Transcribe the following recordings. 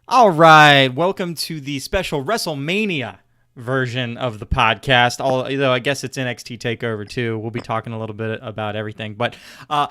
All right, welcome to the special WrestleMania version of the podcast. Although I guess it's NXT Takeover too. We'll be talking a little bit about everything. But I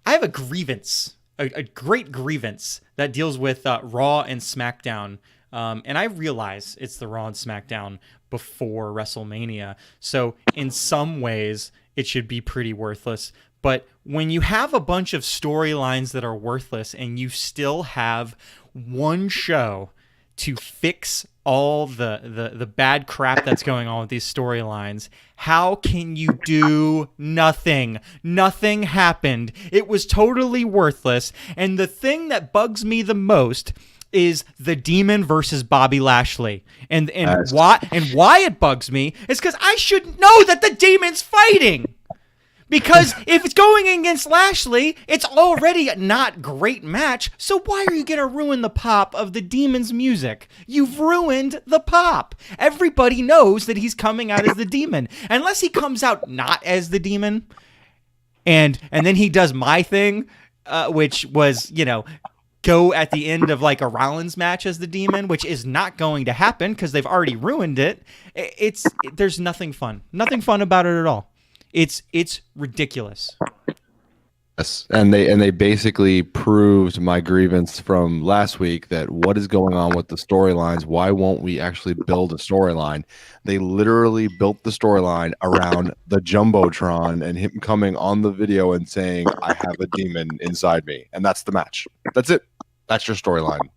have a grievance, a great grievance that deals with Raw and SmackDown. And I realize it's the Raw and SmackDown before WrestleMania. So in some ways, it should be pretty worthless. But when you have a bunch of storylines that are worthless and you still have one show to fix all the bad crap that's going on with these storylines, how can you do nothing? Nothing happened. It was totally worthless. And the thing that bugs me the most is the Demon versus Bobby Lashley. And why it bugs me is because I should know that the Demon's fighting. Because if it's going against Lashley, it's already a not great match. So why are you going to ruin the pop of the Demon's music? You've ruined the pop. Everybody knows that he's coming out as the Demon. Unless he comes out not as the Demon. And then he does my thing, which was, go at the end of like a Rollins match as the Demon, which is not going to happen because they've already ruined it. There's nothing fun. Nothing fun about it at all. It's ridiculous. Yes, and they basically proved my grievance from last week that what is going on with the storylines? Why won't we actually build a storyline? They literally built the storyline around the Jumbotron and him coming on the video and saying, "I have a demon inside me," and that's the match. That's it. That's your storyline.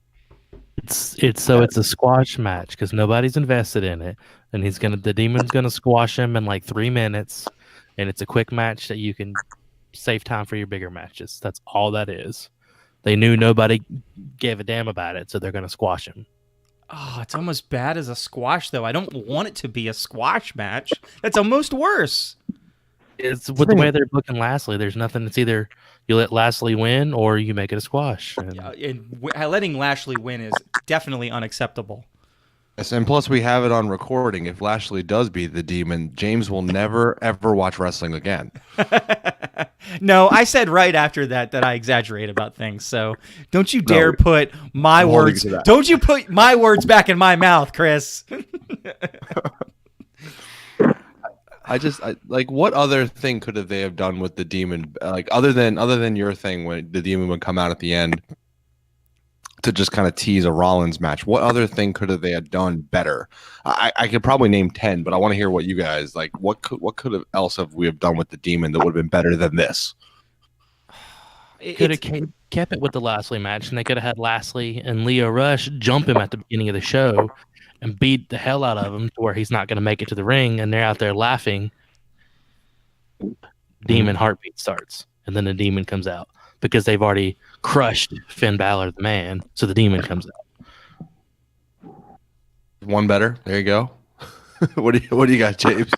It's a squash match because nobody's invested in it, and the Demon's gonna squash him in like 3 minutes. And it's a quick match that you can save time for your bigger matches. That's all that is. They knew nobody gave a damn about it, so they're going to squash him. Oh, it's almost bad as a squash, though. I don't want it to be a squash match. That's almost worse. It's with the way they're booking Lashley. There's nothing. It's either you let Lashley win or you make it a squash. And letting Lashley win is definitely unacceptable. Yes, and plus we have it on recording. If Lashley does beat the Demon, James will never, ever watch wrestling again. No, I said right after that I exaggerate about things. So don't you dare put my words. Don't you put my words back in my mouth, Chris. What other thing could they have done with the Demon? Like other than your thing when the Demon would come out at the end to just kind of tease a Rollins match. What other thing they have done better? I could probably name 10, but I want to hear what you guys like. What else have we have done with the Demon that would have been better than this? Could have kept it with the Lashley match, and they could have had Lashley and Leo Rush jump him at the beginning of the show and beat the hell out of him to where he's not going to make it to the ring, and they're out there laughing. Demon heartbeat starts, and then the Demon comes out. Because they've already crushed Finn Balor, the man, so the Demon comes out. One better. There you go. What do you got, James?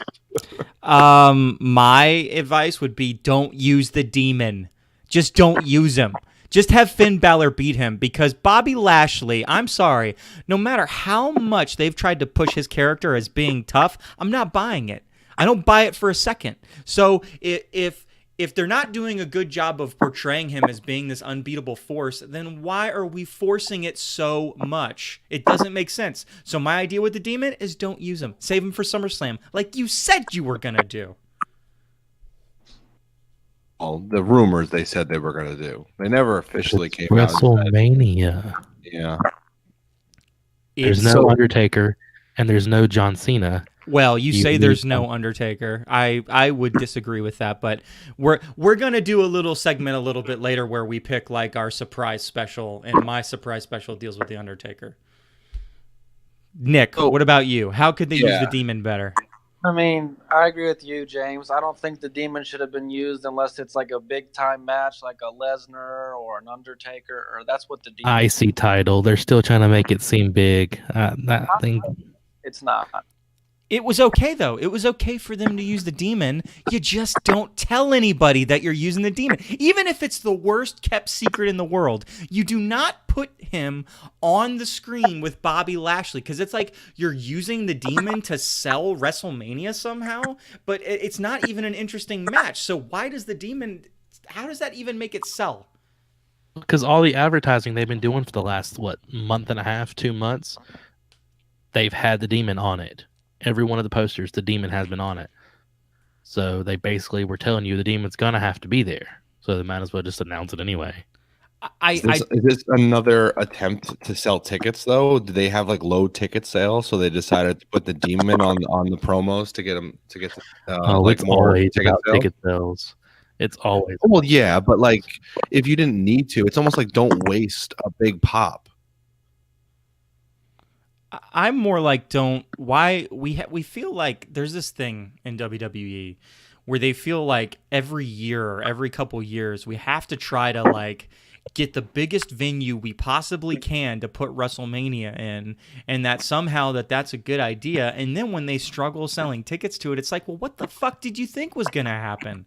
My advice would be don't use the Demon. Just don't use him. Just have Finn Balor beat him because Bobby Lashley, I'm sorry, no matter how much they've tried to push his character as being tough, I'm not buying it. I don't buy it for a second. So if they're not doing a good job of portraying him as being this unbeatable force, then why are we forcing it so much? It doesn't make sense. So my idea with the Demon is don't use him. Save him for SummerSlam, like you said you were going to do. Well, the rumors they said they were going to do. They never officially came out. WrestleMania. Yeah. There's no Undertaker, and there's no John Cena. Well, you say there's no Undertaker. I would disagree with that, but we're gonna do a little segment a little bit later where we pick like our surprise special, and my surprise special deals with the Undertaker. Nick, what about you? How could they use the Demon better? I mean, I agree with you, James. I don't think the Demon should have been used unless it's like a big time match, like a Lesnar or an Undertaker, or that's what the Demon. IC title. They're still trying to make it seem big. That thing. It's not. It was okay, though. It was okay for them to use the Demon. You just don't tell anybody that you're using the Demon. Even if it's the worst kept secret in the world, you do not put him on the screen with Bobby Lashley because it's like you're using the Demon to sell WrestleMania somehow, but it's not even an interesting match. So why does the Demon... How does that even make it sell? Because all the advertising they've been doing for the last, month and a half, 2 months, they've had the demon on it. Every one of the posters, the demon has been on it. So they basically were telling you the demon's going to have to be there. So they might as well just announce it anyway. Is this another attempt to sell tickets though? Do they have like low ticket sales, so they decided to put the demon on the promos to get It's more always ticket about sales? ticket sales. It's always. Well, yeah, but like if you didn't need to, it's almost like don't waste a big pop. I'm more like don't. Why we feel like there's this thing in WWE where they feel like every year or every couple years we have to try to like get the biggest venue we possibly can to put WrestleMania in, and that somehow that's a good idea. And then when they struggle selling tickets to it, it's like, well, what the fuck did you think was gonna happen?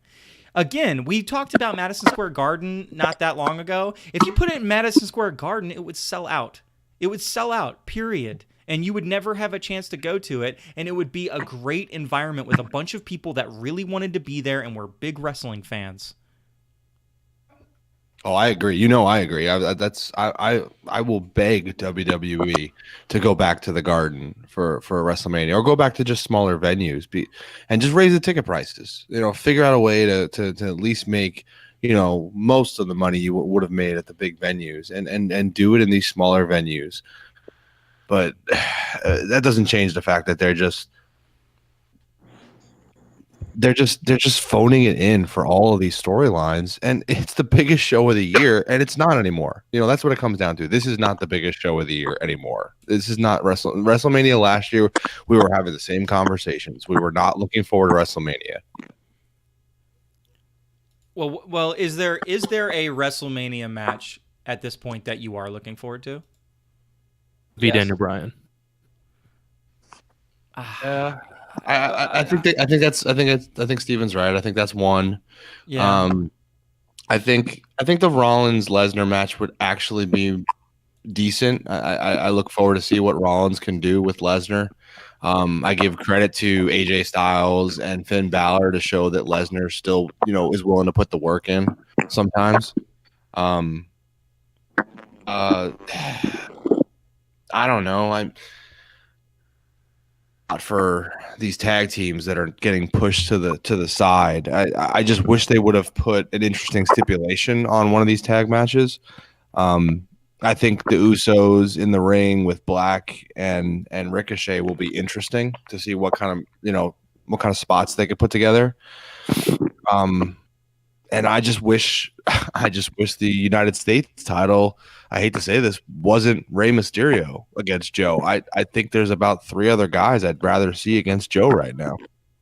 Again, we talked about Madison Square Garden not that long ago. If you put it in Madison Square Garden, it would sell out. It would sell out, period. And you would never have a chance to go to it, and it would be a great environment with a bunch of people that really wanted to be there and were big wrestling fans. Oh, I agree. I agree. I will beg WWE to go back to the Garden for WrestleMania, or go back to just smaller venues, and just raise the ticket prices. Figure out a way to at least make most of the money you would have made at the big venues, and do it in these smaller venues. But that doesn't change the fact that they're just phoning it in for all of these storylines, and it's the biggest show of the year, and it's not anymore. That's what it comes down to. This is not the biggest show of the year anymore. This is not WrestleMania. Last year, we were having the same conversations. We were not looking forward to WrestleMania. Well, is there a WrestleMania match at this point that you are looking forward to? Daniel Bryan. Yeah. I think Steven's right. I think that's one. Yeah. I think the Rollins Lesnar match would actually be decent. I look forward to see what Rollins can do with Lesnar. I give credit to AJ Styles and Finn Balor to show that Lesnar still, is willing to put the work in sometimes. I don't know. I'm not for these tag teams that are getting pushed to the side. I just wish they would have put an interesting stipulation on one of these tag matches. I think the Usos in the ring with Black and Ricochet will be interesting to see what kind of spots they could put together. And I just wish the United States title, I hate to say this, wasn't Rey Mysterio against Joe. I think there's about 3 other guys I'd rather see against Joe right now.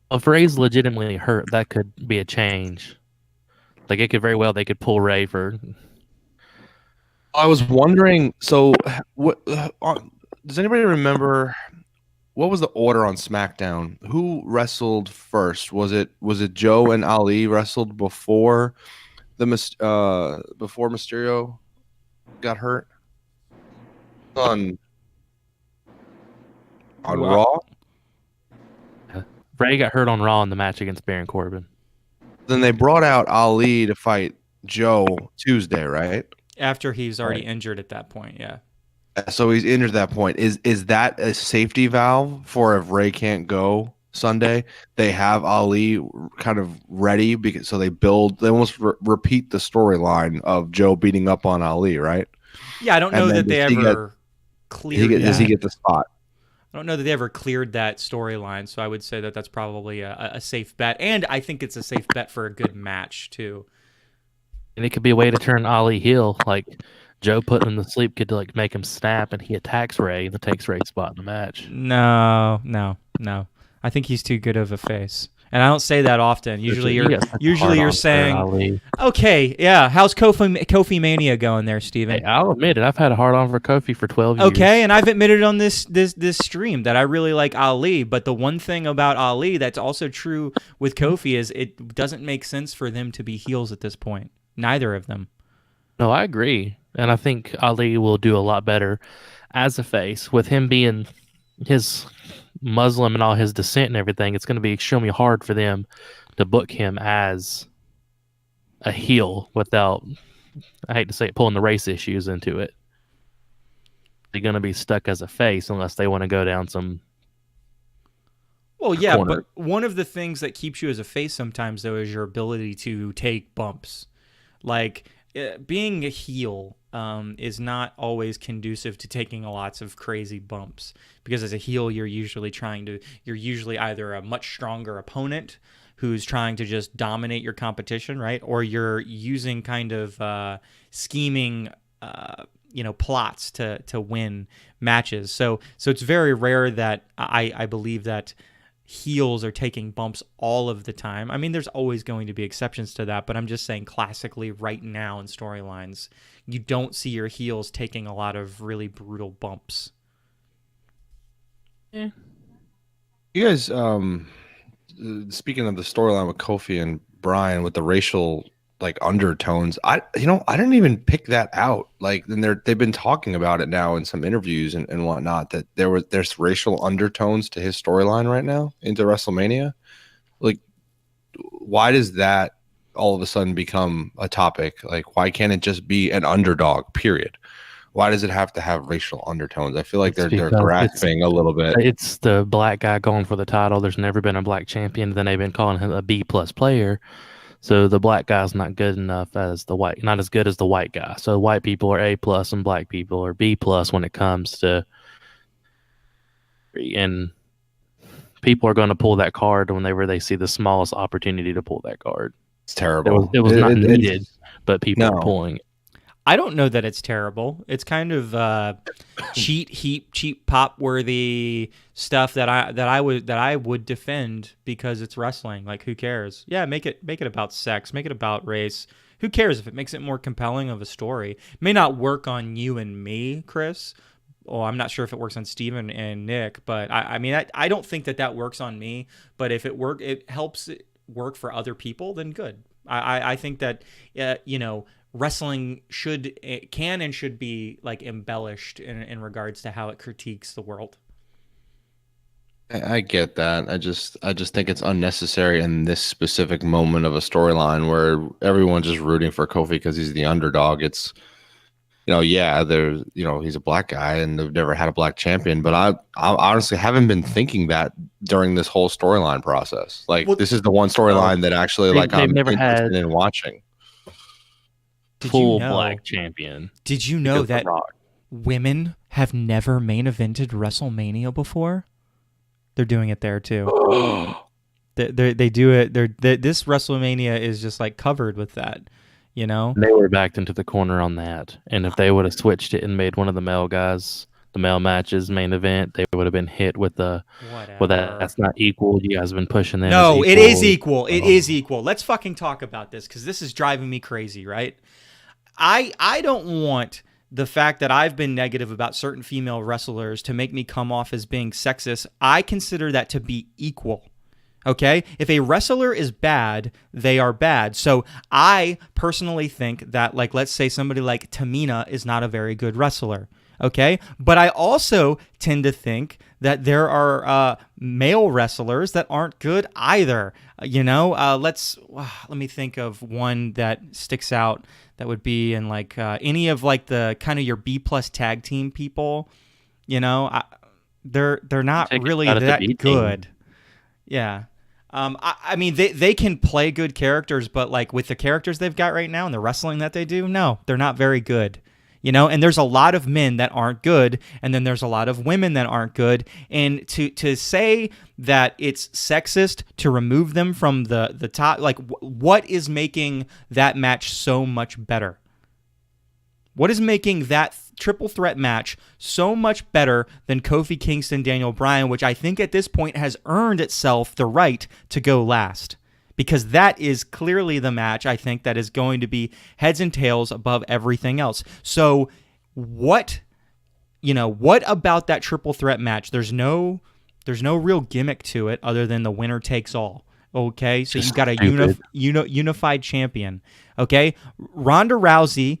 Well, if Rey's legitimately hurt, that could be a change. Like, it could very well, they could pull Rey for... I was wondering, so what does anybody remember, what was the order on SmackDown? Who wrestled first? Was it Joe and Ali wrestled before before Mysterio got hurt on Raw? Rey got hurt on Raw in the match against Baron Corbin. Then they brought out Ali to fight Joe Tuesday, right? After he's already injured at that point, yeah. So he's injured at that point. Is that a safety valve for if Rey can't go Sunday? They have Ali kind of ready so they almost repeat the storyline of Joe beating up on Ali, right? Yeah, I don't know that they ever cleared. Does he get the spot? I don't know that they ever cleared that storyline, so I would say that's probably a safe bet, and I think it's a safe bet for a good match too. And it could be a way to turn Ali heel, like Joe putting him to sleep could like make him snap, and he attacks Rey and takes Rey's spot in the match. No. I think he's too good of a face, and I don't say that often. Usually you're saying, okay, yeah. How's Kofi Mania going there, Steven? Hey, I'll admit it. I've had a hard on for Kofi for 12 years. Okay, and I've admitted on this stream that I really like Ali, but the one thing about Ali that's also true with Kofi is it doesn't make sense for them to be heels at this point. Neither of them. No, I agree. And I think Ali will do a lot better as a face. With him being his Muslim and all his descent and everything, it's going to be extremely hard for them to book him as a heel without I hate to say it, pulling the race issues into it. They're going to be stuck as a face unless they want to go down some. Well, yeah, corner. but one of the things that keeps you as a face sometimes, though, is your ability to take bumps. Like, being a heel is not always conducive to taking lots of crazy bumps, because as a heel, you're usually either a much stronger opponent who's trying to just dominate your competition, right? Or you're using kind of scheming, plots to win matches. So it's very rare that I believe that heels are taking bumps all of the time. I mean, there's always going to be exceptions to that, but I'm just saying classically right now in storylines, you don't see your heels taking a lot of really brutal bumps. Yeah. You guys, speaking of the storyline with Kofi and Bryan with the racial undertones, I didn't even pick that out. And they've been talking about it now in some interviews and whatnot, that there's racial undertones to his storyline right now into WrestleMania. Why does that all of a sudden become a topic? Why can't it just be an underdog, period? Why does it have to have racial undertones? I feel like they're grasping a little bit. It's the black guy going for the title. There's never been a black champion. Then they've been calling him a B+ player. So the black guy's not good enough as the white, not as good as the white guy. So white people are A+ and black people are B+ when it comes to, and people are going to pull that card whenever they see the smallest opportunity to pull that card. It's terrible. It was not needed, but people are pulling it. I don't know that it's terrible. It's kind of cheap pop worthy stuff that I would defend because it's wrestling. Like, who cares? Yeah, make it about sex, make it about race. Who cares if it makes it more compelling of a story? It may not work on you and me, Chris. Well, I'm not sure if it works on Steven and Nick, but I don't think that works on me. But if it helps it work for other people, then good. I think that wrestling can and should be embellished in regards to how it critiques the world. I get that. I just think it's unnecessary in this specific moment of a storyline where everyone's just rooting for Kofi because he's the underdog. It's, he's a black guy and they've never had a black champion, but I honestly haven't been thinking that during this whole storyline process. This is the one storyline that actually I'm never interested in watching. Full black champion. Did you know that women have never main evented WrestleMania before? They're doing it there too. they do it. This WrestleMania is just covered with that. They were backed into the corner on that, and if they would have switched it and made one of the male guys the male matches main event, they would have been hit with the that's not equal. You guys have been pushing them. No, it is equal. It is equal. Let's fucking talk about this because this is driving me crazy, right? I don't want the fact that I've been negative about certain female wrestlers to make me come off as being sexist. I consider that to be equal. Okay? If a wrestler is bad, they are bad. So I personally think that, let's say somebody like Tamina is not a very good wrestler. Okay? But I also tend to think that there are male wrestlers that aren't good either. Let me think of one that sticks out. That would be in any of the kind of your B+ tag team people, they're not really that good. Yeah. They can play good characters, but with the characters they've got right now and the wrestling that they do, no, they're not very good. And there's a lot of men that aren't good, and then there's a lot of women that aren't good. And to say that it's sexist to remove them from the top, what is making that match so much better? What is making that triple threat match so much better than Kofi Kingston, Daniel Bryan, which I think at this point has earned itself the right to go last? Because that is clearly the match, I think, that is going to be heads and tails above everything else. So what about that triple threat match? There's no real gimmick to it other than the winner takes all. Okay? So you've got a unified champion. Okay? Ronda Rousey,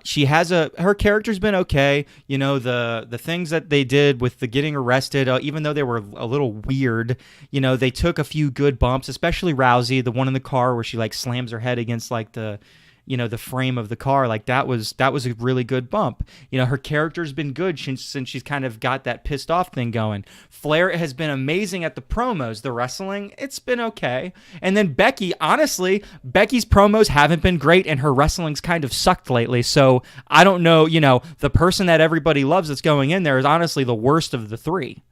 she has her character's been okay. The things that they did with the getting arrested, even though they were a little weird, they took a few good bumps, especially Rousey, the one in the car where she slams her head against the frame of the car. Like that was a really good bump. Her character's been good since she's kind of got that pissed off thing going. Flair has been amazing at the promos. The wrestling, it's been okay. And then Becky, honestly, Becky's promos haven't been great, and her wrestling's kind of sucked lately. So I don't know, the person that everybody loves that's going in there is honestly the worst of the three.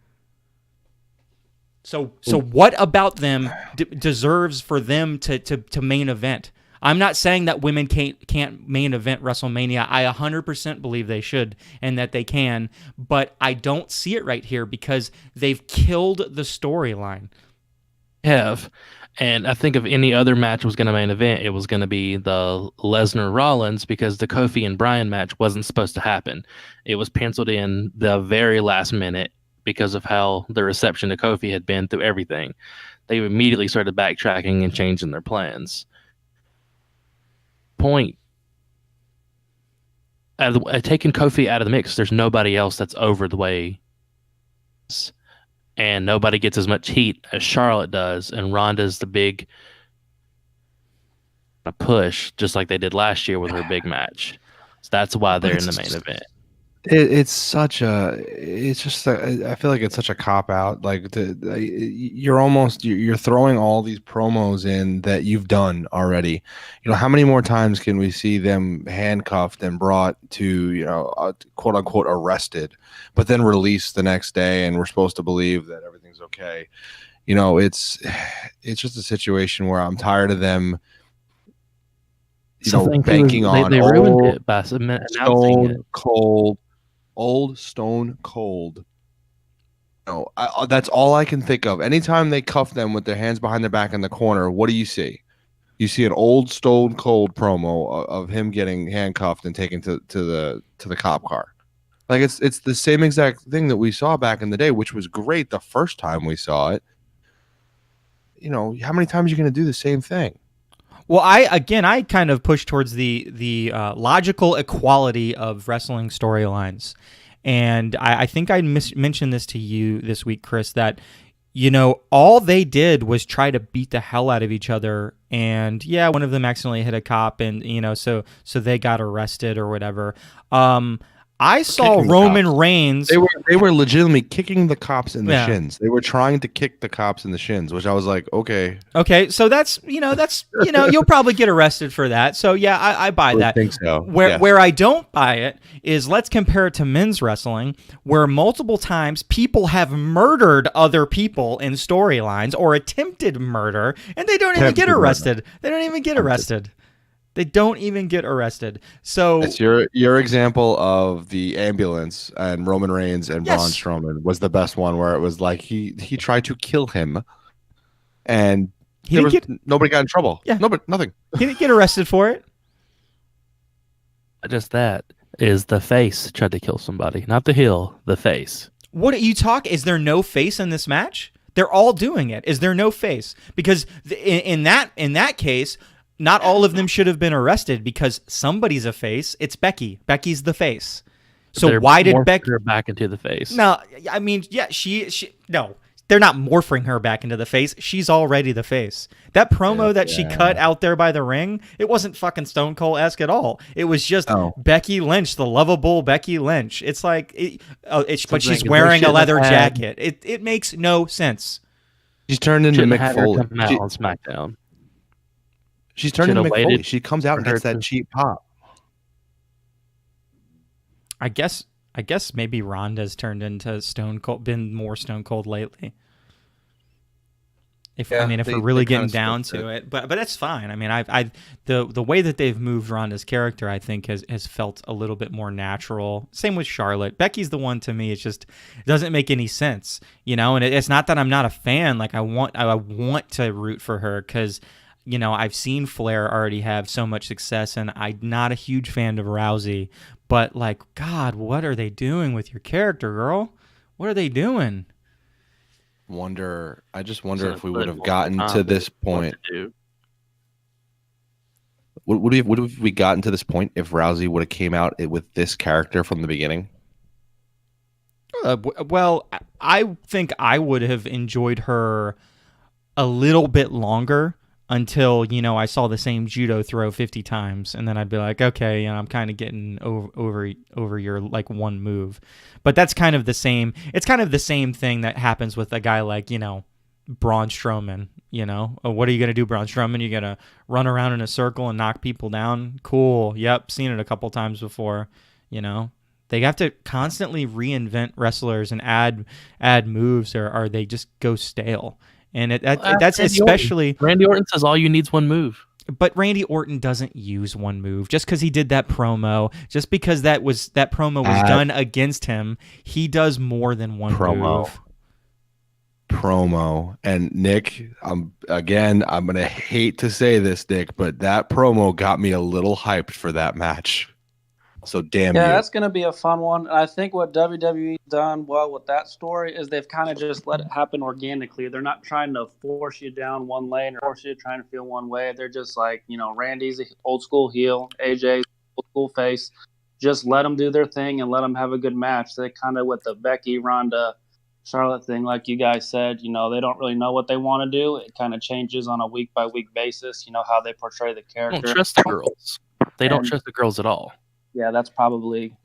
So what about them deserves for them to main event? I'm not saying that women can't main event WrestleMania. I 100% believe they should and that they can, but I don't see it right here because they've killed the storyline. And I think if any other match was going to main event, it was going to be the Lesnar-Rollins, because the Kofi and Bryan match wasn't supposed to happen. It was penciled in the very last minute because of how the reception to Kofi had been through everything. They immediately started backtracking and changing their plans. Point. Taking Kofi out of the mix, there's nobody else that's over the way, and nobody gets as much heat as Charlotte does, and Ronda's the big push, just like they did last year with her big match. So that's why they're in the main event. I feel like it's such a cop out. Like you're throwing all these promos in that you've done already. How many more times can we see them handcuffed and brought to, quote unquote arrested, but then released the next day, and we're supposed to believe that everything's okay. It's just a situation where I'm tired of them. Banking on they ruined it by announcing it. Old Stone Cold. That's all I can think of. Anytime they cuff them with their hands behind their back in the corner, what do you see? You see an old Stone Cold promo of him getting handcuffed and taken to the cop car. Like it's the same exact thing that we saw back in the day, which was great the first time we saw it. How many times are you going to do the same thing? Well, I kind of push towards the logical equality of wrestling storylines. And I think I mentioned this to you this week, Chris, that, all they did was try to beat the hell out of each other. And yeah, one of them accidentally hit a cop and, so they got arrested or whatever. I saw Roman Reigns. They were legitimately kicking the cops in the shins. They were trying to kick the cops in the shins, which I was like, okay. Okay, so that's you'll probably get arrested for that. So yeah, I buy that. I think so. Where I don't buy it is, let's compare it to men's wrestling, where multiple times people have murdered other people in storylines or attempted murder, and they don't even get arrested. They don't even get arrested. They don't even get arrested. So it's your example of the ambulance and Roman Reigns and Braun Strowman was the best one, where it was like he tried to kill him, and nobody got in trouble. Yeah, nothing. He didn't get arrested for it. Just that is the face tried to kill somebody, not the heel. The face. What are you talking? Is there no face in this match? They're all doing it. Is there no face? Because in that case, not all of them should have been arrested because somebody's a face. It's Becky. Becky's the face. So why did Becky her back into the face? No, I mean, yeah, she no. They're not morphing her back into the face. She's already the face. That promo that she cut out there by the ring, it wasn't fucking Stone Cold-esque at all. It was just Becky Lynch, the lovable Becky Lynch. It's like, but she's wearing a leather jacket. It makes no sense. She's turned into Mick Foley on SmackDown. She's turned into Mick Foley. She comes out and gets that cheap pop. I guess maybe Ronda's turned into Stone Cold, been more Stone Cold lately. If we're really getting down to it, but that's fine. I mean, the way that they've moved Ronda's character, I think has felt a little bit more natural. Same with Charlotte. Becky's the one, to me, it doesn't make any sense, and it's not that I'm not a fan. Like I want to root for her because, I've seen Flair already have so much success, and I'm not a huge fan of Rousey. But, like, God, what are they doing with your character, girl? What are they doing? I just wonder if we would have gotten to this point. Would have we gotten to this point if Rousey would have came out with this character from the beginning? Well, I think I would have enjoyed her a little bit longer. until, I saw the same judo throw 50 times, and then I'd be like, okay, I'm kind of getting over your like one move. But that's kind of the same. It's kind of the same thing that happens with a guy like, Braun Strowman. What are you gonna do, Braun Strowman? You gonna run around in a circle and knock people down? Cool. Yep, seen it a couple times before. They have to constantly reinvent wrestlers and add moves, or they just go stale. And that's especially Randy Orton says all you need is one move. But Randy Orton doesn't use one move. Just because he did that promo, just because that promo was done against him, he does more than one move. Promo. And Nick, I'm gonna hate to say this, Nick, but that promo got me a little hyped for that match. So damn yeah, you. That's going to be a fun one. And I think what WWE's done well with that story is they've kind of just let it happen organically. They're not trying to force you down one lane or force you to try to feel one way. They're just like, Randy's an old school heel, AJ's old school face. Just let them do their thing and let them have a good match. They kind of, with the Becky, Ronda, Charlotte thing, like you guys said, they don't really know what they want to do. It kind of changes on a week-by-week basis, how they portray the character. They don't trust the girls. They don't trust the girls at all. Yeah, that's probably,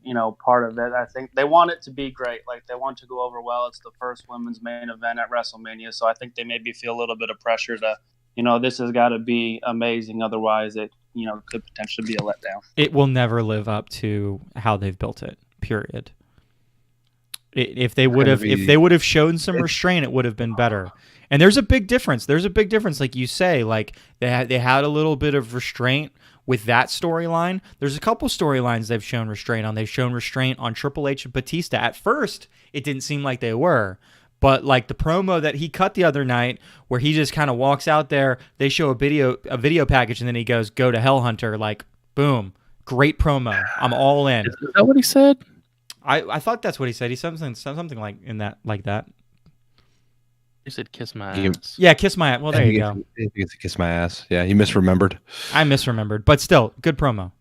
part of it. I think they want it to be great. Like, they want to go over well. It's the first women's main event at WrestleMania. So I think they maybe feel a little bit of pressure to, this has got to be amazing. Otherwise, it, could potentially be a letdown. It will never live up to how they've built it, period. If they would have shown some restraint, it would have been better. And there's a big difference. Like you say, like they had a little bit of restraint with that storyline. There's a couple storylines they've shown restraint on. They've shown restraint on Triple H and Batista. At first, it didn't seem like they were. But like the promo that he cut the other night where he just kind of walks out there, they show a video package, and then he goes, "Go to Hell Hunter." Like, boom. Great promo. I'm all in. Is that what he said? I thought that's what he said. He said something like that. He said, "Kiss my ass." Yeah, kiss my ass. Well, there you go. He gets to kiss my ass. Yeah, he misremembered. I misremembered, but still, good promo.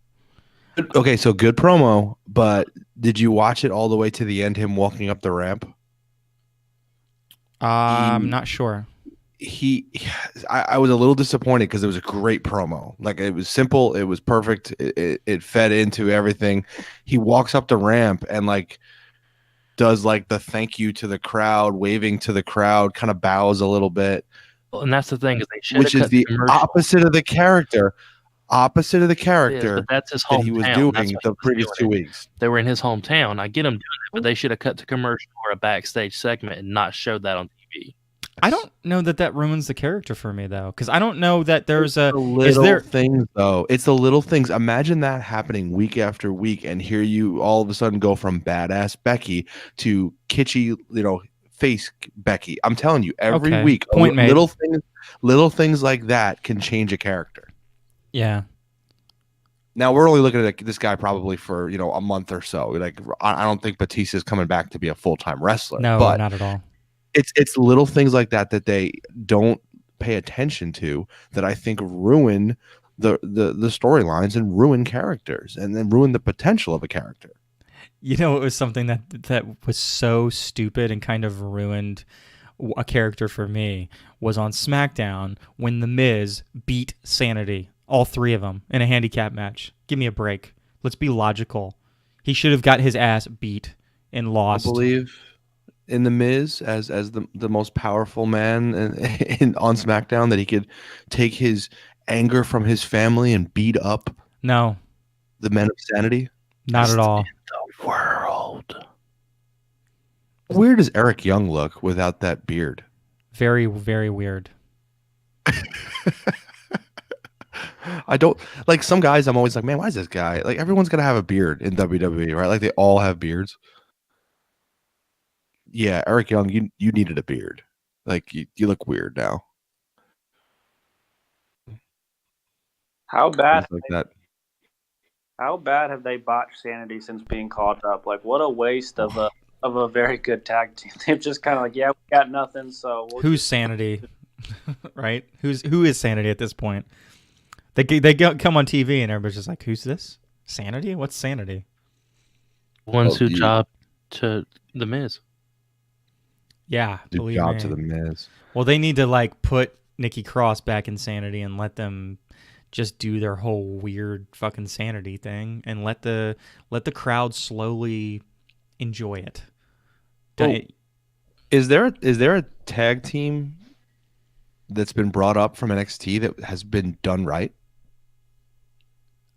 Okay, so good promo, but did you watch it all the way to the end, him walking up the ramp? I'm not sure. I was a little disappointed because it was a great promo. Like, it was simple, it was perfect, it fed into everything. He walks up the ramp and like does like the thank you to the crowd, waving to the crowd, kind of bows a little bit. Well, and that's the thing, is they should which is the opposite of the character. But that's his hometown. That he was doing the previous 2 weeks. They were in his hometown. I get him doing it, but they should have cut to commercial or a backstage segment and not showed that on TV. I don't know that ruins the character for me, though, because I don't know that there's things, though. It's the little things. Imagine that happening week after week, and here you all of a sudden go from badass Becky to kitschy, face Becky. I'm telling you, every week, little things like that can change a character. Yeah. Now we're only looking at this guy probably for a month or so. Like, I don't think Batista's coming back to be a full-time wrestler. No, but not at all. It's little things like that they don't pay attention to that I think ruin the storylines and ruin characters and then ruin the potential of a character. It was something that was so stupid and kind of ruined a character for me was on SmackDown when The Miz beat Sanity, all three of them, in a handicap match. Give me a break. Let's be logical. He should have got his ass beat and lost. I believe in The Miz as the most powerful man on SmackDown, that he could take his anger from his family and beat up the men of Sanity? Not at all. The world. Where does Eric Young look without that beard? Very, very weird. I don't like some guys. I'm always like, man, why is this guy like? Everyone's gonna have a beard in WWE, right? Like, they all have beards. Yeah, Eric Young, you needed a beard. Like, you look weird now. How bad? Like that. How bad have they botched Sanity since being called up? Like, what a waste of a very good tag team. They've just kind of like, yeah, we got nothing. So who's Sanity, right? Who is Sanity at this point? They come on TV and everybody's just like, who's this? Sanity? What's Sanity? Ones who job to The Miz. Yeah, do job to The Miz. Well, they need to like put Nikki Cross back in Sanity and let them just do their whole weird fucking Sanity thing and let the crowd slowly enjoy it. Oh, is there a tag team that's been brought up from NXT that has been done right?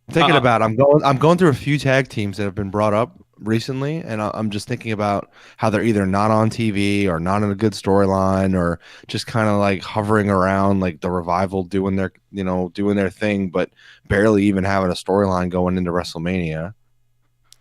I'm thinking about I'm going through a few tag teams that have been brought up recently, and I'm just thinking about how they're either not on TV or not in a good storyline or just kind of like hovering around, like the Revival doing their thing, but barely even having a storyline going into WrestleMania.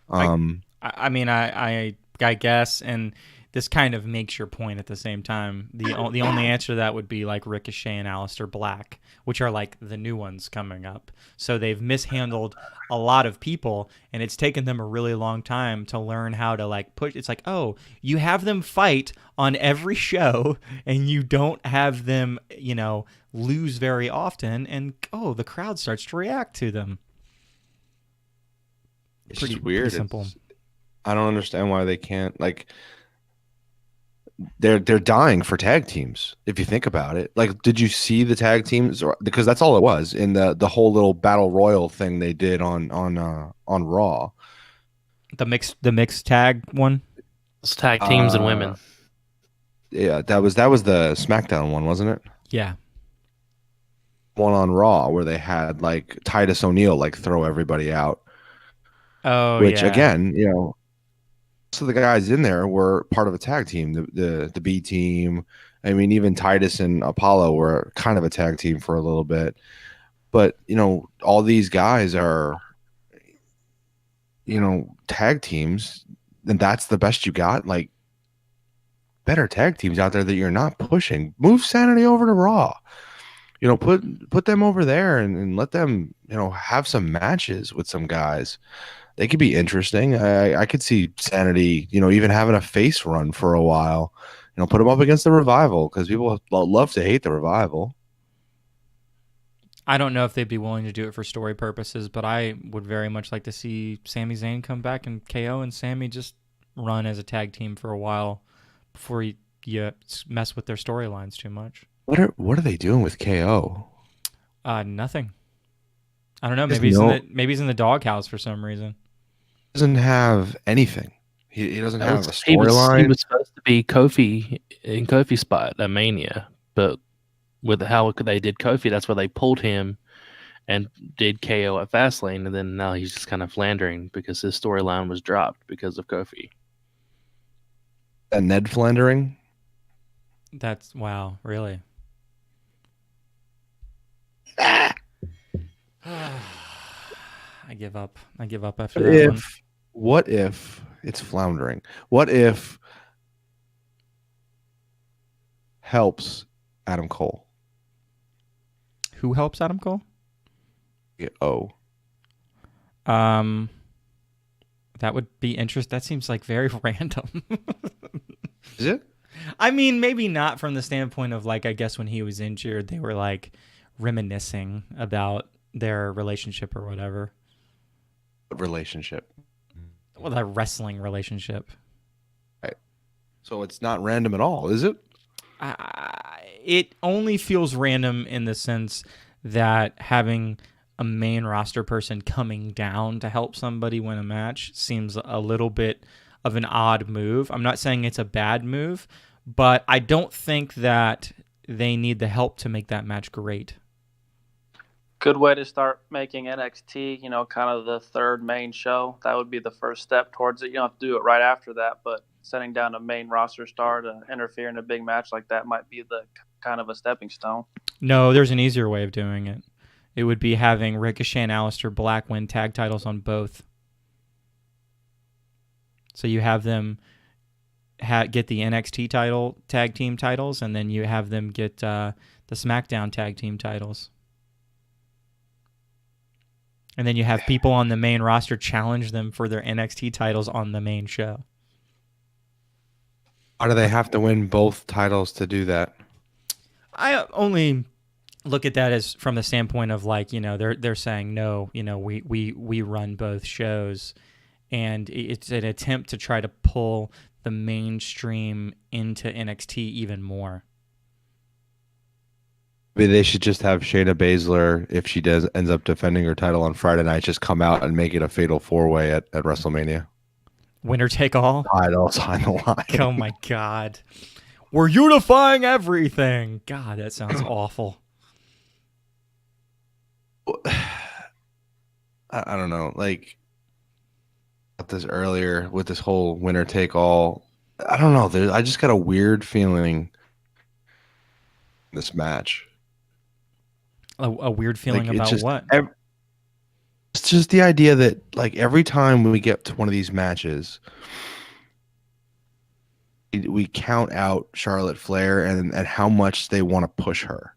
I mean, I guess, and this kind of makes your point at the same time. The only answer to that would be like Ricochet and Aleister Black, which are like the new ones coming up. So they've mishandled a lot of people, and it's taken them a really long time to learn how to like push. It's like, oh, you have them fight on every show, and you don't have them, lose very often, and the crowd starts to react to them. It's just weird. Pretty simple. I don't understand why they can't they're dying for tag teams if you think about it. Like, did you see the tag teams? Because that's all it was in the whole little battle royal thing they did on Raw. The mixed tag one. It's tag teams and women. Yeah, that was the SmackDown one, wasn't it? Yeah. One on Raw where they had like Titus O'Neil like throw everybody out. Oh, which yeah. Again, so the guys in there were part of a tag team, the B team. I mean, even Titus and Apollo were kind of a tag team for a little bit. But, all these guys are, tag teams, and that's the best you got. Like, better tag teams out there that you're not pushing. Move Sanity over to Raw. Put them over there and let them, have some matches with some guys. They could be interesting. I could see Sanity, even having a face run for a while. Put them up against the Revival because people love to hate the Revival. I don't know if they'd be willing to do it for story purposes, but I would very much like to see Sami Zayn come back and KO and Sami just run as a tag team for a while before you mess with their storylines too much. What are they doing with KO? Nothing. I don't know. Maybe he's in the doghouse for some reason. Doesn't have anything. He doesn't have a storyline. He was supposed to be Kofi in Kofi's spot at Mania, but with how they did Kofi, that's where they pulled him and did KO at Fastlane, and then now he's just kind of floundering because his storyline was dropped because of Kofi. And Ned floundering? That's wow, really. I give up after that one. What if it's floundering? What if helps Adam Cole? Who helps Adam Cole? That would be interesting. That seems like very random. Is it? I mean, maybe not from the standpoint of like, I guess when he was injured, they were like reminiscing about their relationship or whatever. What relationship? Well, that wrestling relationship. Right. So it's not random at all, is it? It only feels random in the sense that having a main roster person coming down to help somebody win a match seems a little bit of an odd move. I'm not saying it's a bad move, but I don't think that they need the help to make that match great. Good way to start making NXT, kind of the third main show. That would be the first step towards it. You don't have to do it right after that, but setting down a main roster star to interfere in a big match like that might be the kind of a stepping stone. No, there's an easier way of doing it. It would be having Ricochet and Aleister Black win tag titles on both. So you have them get the NXT tag team titles, and then you have them get the SmackDown tag team titles. And then you have people on the main roster challenge them for their NXT titles on the main show. Why do they have to win both titles to do that? I only look at that as from the standpoint of like, they're saying no, we run both shows, and it's an attempt to try to pull the mainstream into NXT even more. they should just have Shayna Baszler, if she ends up defending her title on Friday night, just come out and make it a fatal 4-way at WrestleMania. Winner take all. Titles on the line. Oh my God. We're unifying everything. God, that sounds awful. I don't know. Like about this earlier with this whole winner take all. I don't know. I just got a weird feeling in this match. A weird feeling Like, about just, what? It's just the idea that like every time we get to one of these matches, we count out Charlotte Flair and how much they want to push her.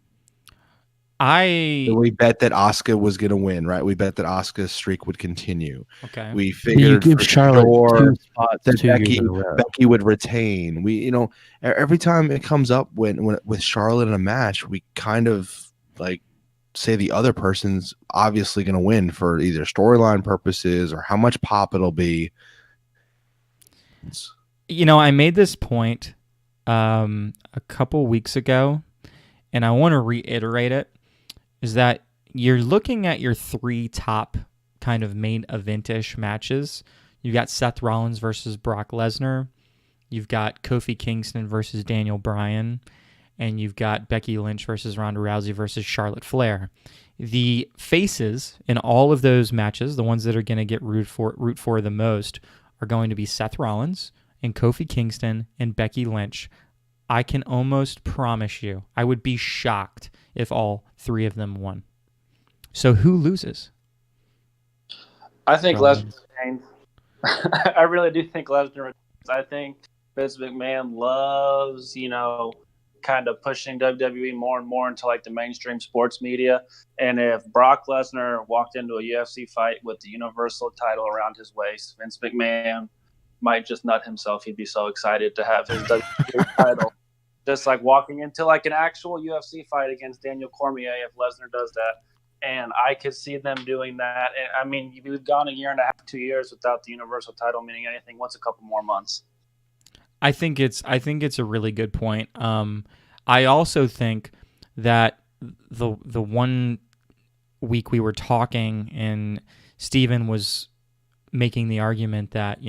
We bet that Asuka was going to win, right? We bet that Asuka's streak would continue. Okay. We figured you give Charlotte sure 2 spots that Becky would retain. Every time it comes up when with Charlotte in a match, we kind of like say the other person's obviously going to win for either storyline purposes or how much pop it'll be. I made this point a couple weeks ago, and I want to reiterate it, is that you're looking at your 3 top kind of main event-ish matches. You've got Seth Rollins versus Brock Lesnar. You've got Kofi Kingston versus Daniel Bryan. And you've got Becky Lynch versus Ronda Rousey versus Charlotte Flair. The faces in all of those matches, the ones that are going to get root for the most, are going to be Seth Rollins and Kofi Kingston and Becky Lynch. I can almost promise you, I would be shocked if all 3 of them won. So who loses? I think Lesnar retains. I really do think Lesnar retains. I think Vince McMahon loves, kind of pushing WWE more and more into like the mainstream sports media. And if Brock Lesnar walked into a UFC fight with the Universal title around his waist, Vince McMahon might just nut himself. He'd be so excited to have his WWE title. Just like walking into like an actual UFC fight against Daniel Cormier if Lesnar does that. And I could see them doing that. And I mean, we've gone a year and a half, 2 years without the Universal title meaning anything. What's a couple more months? I think it's a really good point. I also think that the one week we were talking and Steven was making the argument that,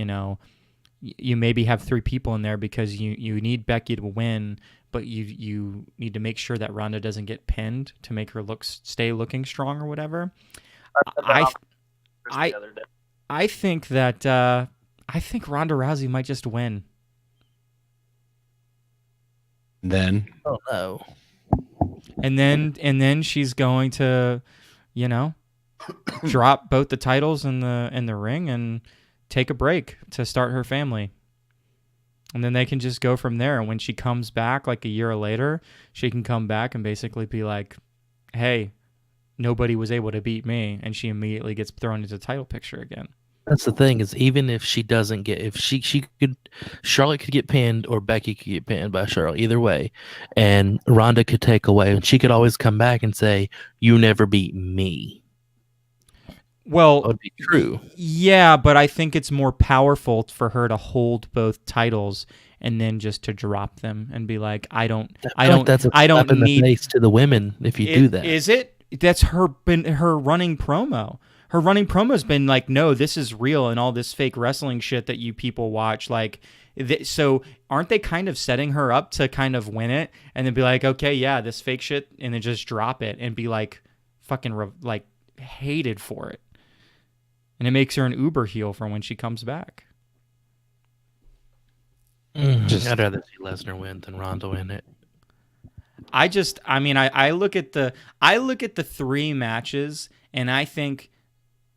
you maybe have 3 people in there because you need Becky to win, but you need to make sure that Ronda doesn't get pinned to make her stay looking strong or whatever. I think that I think Ronda Rousey might just win. Then Oh no. And then she's going to, drop both the titles in the ring and take a break to start her family. And then they can just go from there. And when she comes back like a year later, she can come back and basically be like, hey, nobody was able to beat me. And she immediately gets thrown into the title picture again. That's the thing, is even if she doesn't get, if she could, Charlotte could get pinned or Becky could get pinned by Charlotte, either way, and Ronda could take away, and she could always come back and say, you never beat me. Well, That would be true. Yeah, but I think it's more powerful for her to hold both titles and then just to drop them and be like, I don't That's a slap in the face to the women if you do that. Is it? That's her running promo. Her running promo's been like, no, this is real and all this fake wrestling shit that you people watch. Like, so aren't they kind of setting her up to kind of win it and then be like, okay, yeah, this fake shit, and then just drop it and be like fucking hated for it. And it makes her an uber heel for when she comes back. I'd rather see Lesnar win than Ronda win it. I look at the 3 matches and I think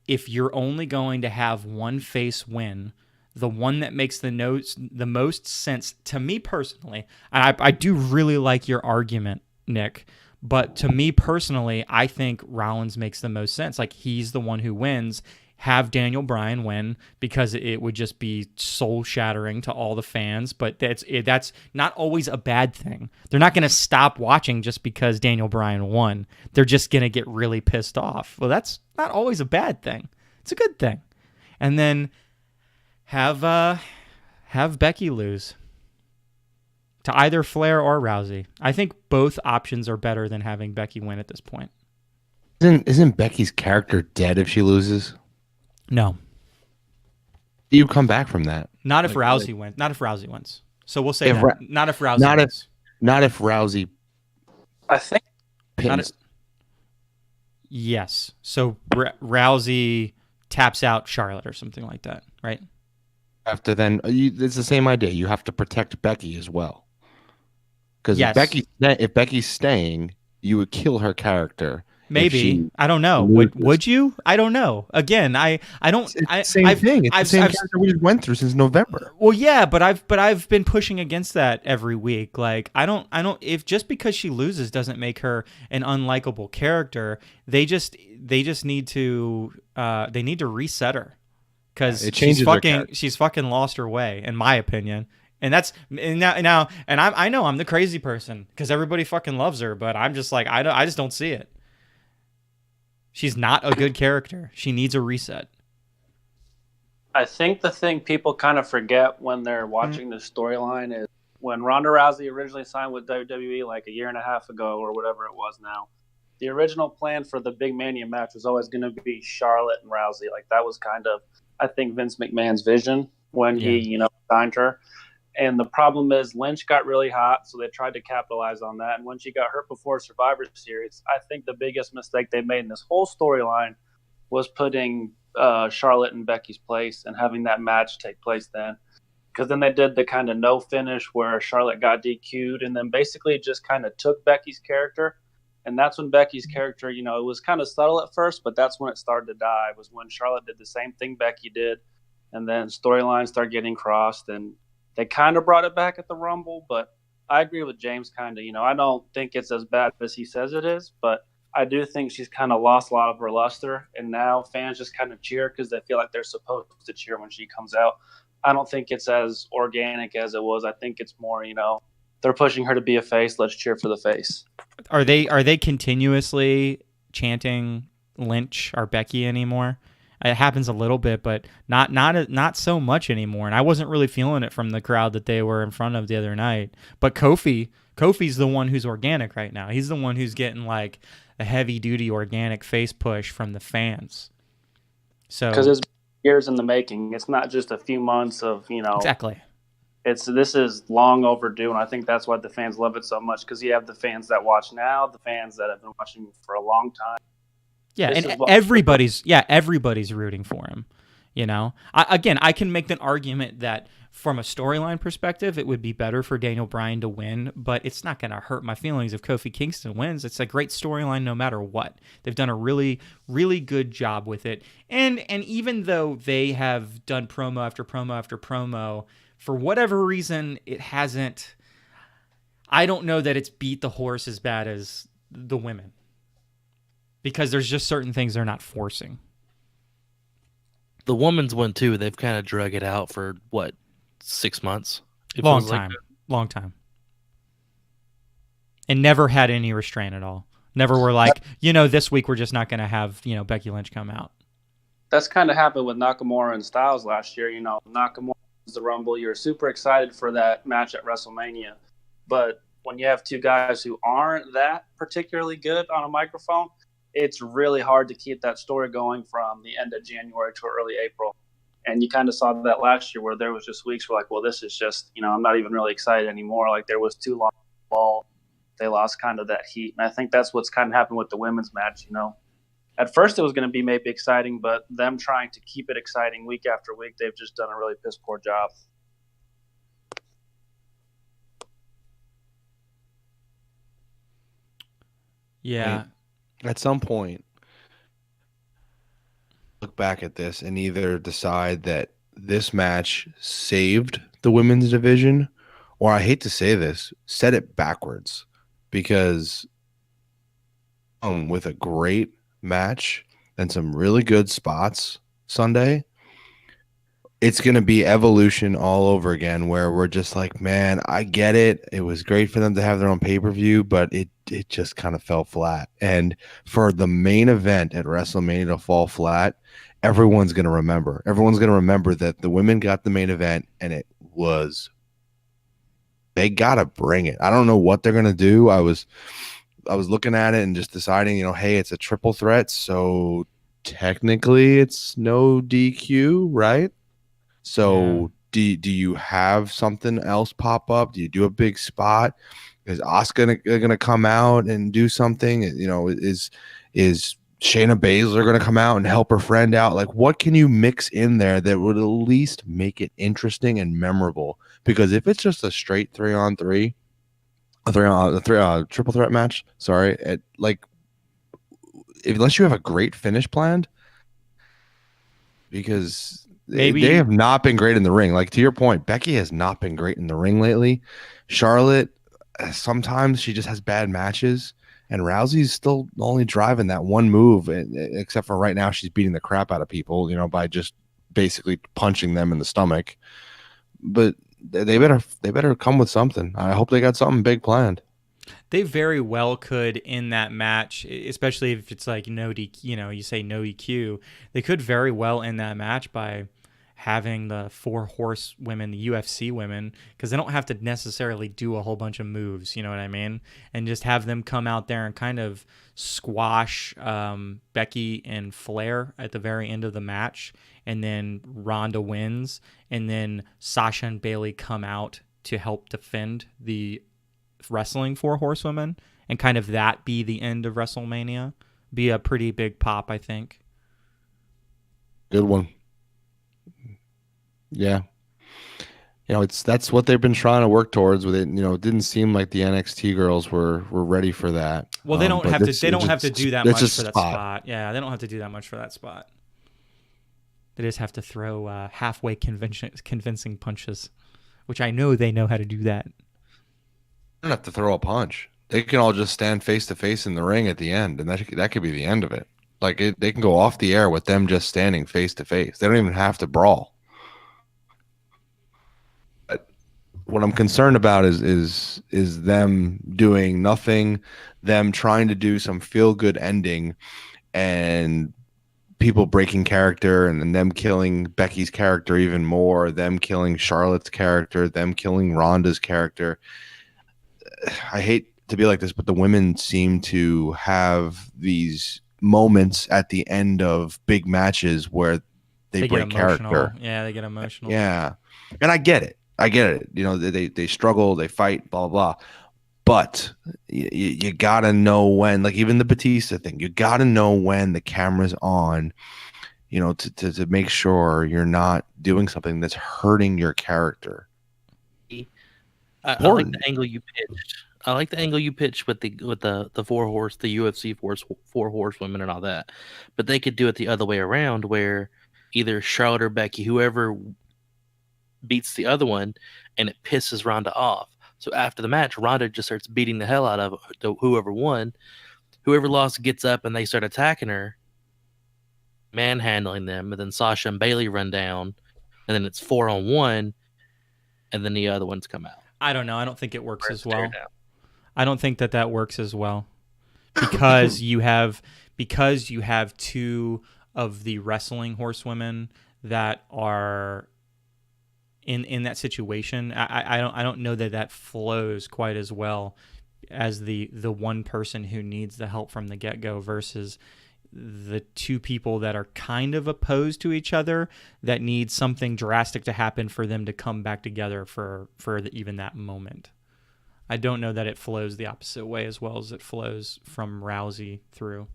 if you're only going to have one face win, the one that makes the most sense to me personally, I do really like your argument, Nick, but to me personally, I think Rollins makes the most sense. Like, he's the one who wins. Have Daniel Bryan win because it would just be soul shattering to all the fans, but that's not always a bad thing. They're not going to stop watching just because Daniel Bryan won. They're just going to get really pissed off. Well, that's not always a bad thing. It's a good thing. And then have Becky lose to either Flair or Rousey. I think both options are better than having Becky win at this point. Isn't Becky's character dead if she loses? No. Do you come back from that? Not if Rousey wins. Not if Rousey wins. So we'll say not if Rousey not wins. Not if Rousey I think pins. Yes. So Rousey taps out Charlotte or something like that, right? After then, it's the same idea. You have to protect Becky as well. Because if Becky's staying, you would kill her character. Maybe. I don't know. Would you? I don't know. Again, I don't. It's the same thing. It's the same character we just went through since November. Well, yeah, but I've been pushing against that every week. Like I don't. If just because she loses doesn't make her an unlikable character, they just need to reset her because she's fucking lost her way, in my opinion. And I know I'm the crazy person because everybody fucking loves her, but I'm just like I just don't see it. She's not a good character. She needs a reset. I think the thing people kind of forget when they're watching the storyline is when Ronda Rousey originally signed with WWE like a year and a half ago or whatever it was now, the original plan for the big Mania match was always going to be Charlotte and Rousey. Like that was kind of, I think, Vince McMahon's vision when he, signed her. And the problem is Lynch got really hot, so they tried to capitalize on that. And when she got hurt before Survivor Series, I think the biggest mistake they made in this whole storyline was putting Charlotte in Becky's place and having that match take place then. Because then they did the kind of no finish where Charlotte got DQ'd and then basically just kind of took Becky's character. And that's when Becky's character, it was kind of subtle at first, but that's when it started to die, was when Charlotte did the same thing Becky did. And then storylines started getting crossed and they kind of brought it back at the Rumble, but I agree with James kind of. I don't think it's as bad as he says it is, but I do think she's kind of lost a lot of her luster, and now fans just kind of cheer because they feel like they're supposed to cheer when she comes out. I don't think it's as organic as it was. I think it's more, they're pushing her to be a face. Let's cheer for the face. Are they continuously chanting Lynch or Becky anymore? It happens a little bit, but not so much anymore. And I wasn't really feeling it from the crowd that they were in front of the other night. But Kofi's the one who's organic right now. He's the one who's getting like a heavy duty organic face push from the fans. So because it's years in the making. It's not just a few months of exactly. This is long overdue, and I think that's why the fans love it so much. Because you have the fans that watch now, the fans that have been watching for a long time. Yeah, and everybody's rooting for him. I can make an argument that from a storyline perspective, it would be better for Daniel Bryan to win, but it's not going to hurt my feelings if Kofi Kingston wins. It's a great storyline no matter what. They've done a really, really good job with it. And even though they have done promo after promo after promo, for whatever reason, it hasn't. I don't know that it's beat the horse as bad as the women. Because there's just certain things they're not forcing. The women's one too. They've kind of drug it out for 6 months. Long time. And never had any restraint at all. Never were like, this week we're just not going to have Becky Lynch come out. That's kind of happened with Nakamura and Styles last year. Nakamura was the Rumble. You're super excited for that match at WrestleMania, but when you have two guys who aren't that particularly good on a microphone, it's really hard to keep that story going from the end of January to early April. And you kind of saw that last year where there was just weeks where well, this is just, I'm not even really excited anymore. Like there was too long ball. They lost kind of that heat. And I think that's what's kind of happened with the women's match, At first it was going to be maybe exciting, but them trying to keep it exciting week after week, they've just done a really piss poor job. Yeah. At some point, look back at this and either decide that this match saved the women's division, or I hate to say this, set it backwards, because with a great match and some really good spots Sunday, it's going to be evolution all over again, where we're just like, man, I get it. It was great for them to have their own pay-per-view, but it just kind of fell flat. And for the main event at WrestleMania to fall flat, everyone's going to remember. Everyone's going to remember that the women got the main event and it was they gotta bring it. I don't know what they're gonna do. I was looking at it and just deciding, hey, it's a triple threat, so technically it's no DQ, right? So do you have something else pop up? Do you do a big spot? Is Asuka gonna come out and do something? Is Shayna Baszler gonna come out and help her friend out? Like, what can you mix in there that would at least make it interesting and memorable? Because if it's just a straight 3-on-3, a triple threat match, sorry, unless you have a great finish planned, because Maybe they have not been great in the ring. Like, to your point, Becky has not been great in the ring lately. Charlotte, sometimes she just has bad matches, and Rousey's still only driving that one move, except for right now she's beating the crap out of people, by just basically punching them in the stomach. But they better come with something. I hope they got something big planned. They very well could in that match, especially if it's like no DQ, you say no EQ. They could very well in that match by having the 4 horsewomen, the UFC women, because they don't have to necessarily do a whole bunch of moves, you know what I mean? And just have them come out there and kind of squash Becky and Flair at the very end of the match, and then Ronda wins, and then Sasha and Bayley come out to help defend the wrestling 4 horsewomen, and kind of that be the end of WrestleMania. Be a pretty big pop, I think. Good one. Yeah. That's what they've been trying to work towards with it. It didn't seem like the NXT girls were ready for that. Well, they don't have to. They don't have to do that much for that spot. Yeah, they don't have to do that much for that spot. They just have to throw halfway convincing punches, which I know they know how to do that. They don't have to throw a punch. They can all just stand face to face in the ring at the end, and that could be the end of it. Like, they can go off the air with them just standing face to face. They don't even have to brawl. What I'm concerned about is them doing nothing, them trying to do some feel-good ending, and people breaking character, and then them killing Becky's character even more, them killing Charlotte's character, them killing Ronda's character. I hate to be like this, but the women seem to have these moments at the end of big matches where they break character. Yeah, they get emotional. Yeah, and I get it. They struggle, they fight, blah, blah, blah. But you got to know when, like even the Batista thing, you got to know when the camera's on, to make sure you're not doing something that's hurting your character. I like the angle you pitched. I like the angle you pitched with the the UFC four horsewomen and all that. But they could do it the other way around, where either Charlotte or Becky, whoever beats the other one, and it pisses Ronda off. So after the match, Ronda just starts beating the hell out of whoever won. Whoever lost gets up and they start attacking her, manhandling them. And then Sasha and Bayley run down, and then it's 4-on-1, and then the other ones come out. I don't know. I don't think it works as well. I don't think that works as well, because you have 2 of the wrestling horsewomen that are in that situation. I don't know that flows quite as well as the one person who needs the help from the get-go versus the 2 people that are kind of opposed to each other that need something drastic to happen for them to come back together for even that moment. I don't know that it flows the opposite way as well as it flows from Rousey through.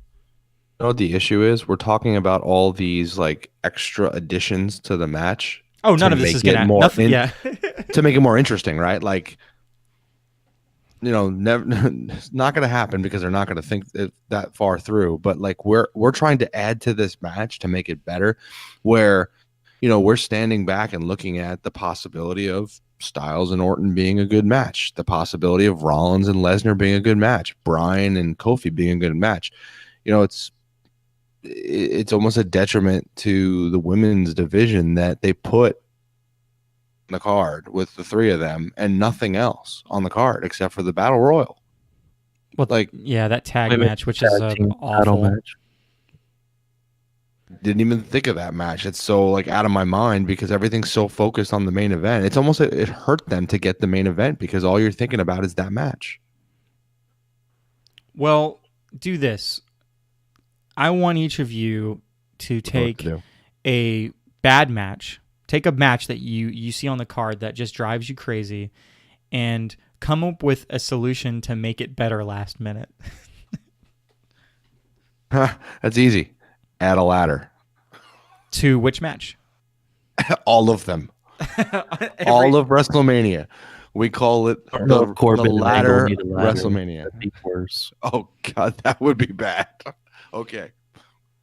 You know what the issue is? We're talking about all these like extra additions to the match. Oh, none of this is gonna to make it more interesting, right? Like, never, it's not going to happen because they're not going to think that far through. But like, we're trying to add to this match to make it better, where we're standing back and looking at the possibility of Styles and Orton being a good match, the possibility of Rollins and Lesnar being a good match, Bryan and Kofi being a good match. It's almost a detriment to the women's division that they put on the card with the 3 of them and nothing else on the card except for the Battle Royal. Well, that tag match, which is awful match. Didn't even think of that match. It's so like out of my mind because everything's so focused on the main event. It's almost it hurt them to get the main event because all you're thinking about is that match. Well, do this. I want each of you to take a bad match. Take a match that you see on the card that just drives you crazy and come up with a solution to make it better last minute. That's easy. Add a ladder. To which match? All of them. All of WrestleMania. We call it the ladder WrestleMania. Oh God, that would be bad. Okay,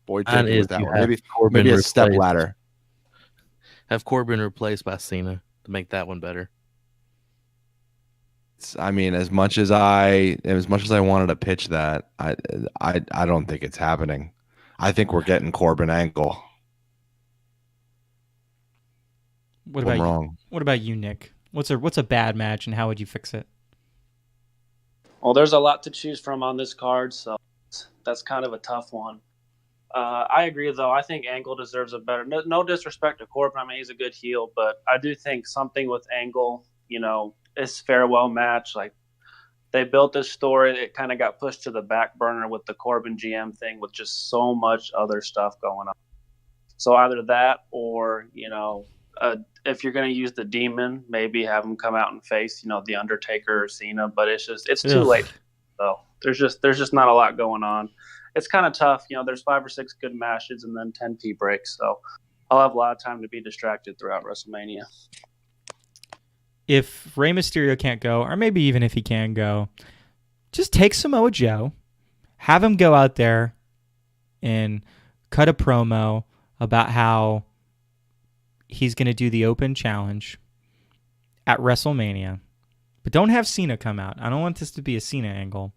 boy, take it with that one. Maybe a step ladder. Have Corbin replaced by Cena to make that one better. I mean, as much as I wanted to pitch that, I don't think it's happening. I think we're getting Corbin Angle. What about you, Nick? What's a bad match and how would you fix it? Well, there's a lot to choose from on this card, so that's kind of a tough one. I agree, though. I think Angle deserves a better. No disrespect to Corbin. I mean, he's a good heel, but I do think something with Angle, his farewell match, like they built this story. It kind of got pushed to the back burner with the Corbin GM thing, with just so much other stuff going on. So either that, or if you're going to use the Demon, maybe have him come out and face, the Undertaker or Cena. But it's too late. So there's just not a lot going on. It's kind of tough. There's 5 or 6 good matches and then 10 pee breaks. So I'll have a lot of time to be distracted throughout WrestleMania. If Rey Mysterio can't go, or maybe even if he can go, just take Samoa Joe, have him go out there and cut a promo about how he's going to do the open challenge at WrestleMania. But don't have Cena come out. I don't want this to be a Cena angle.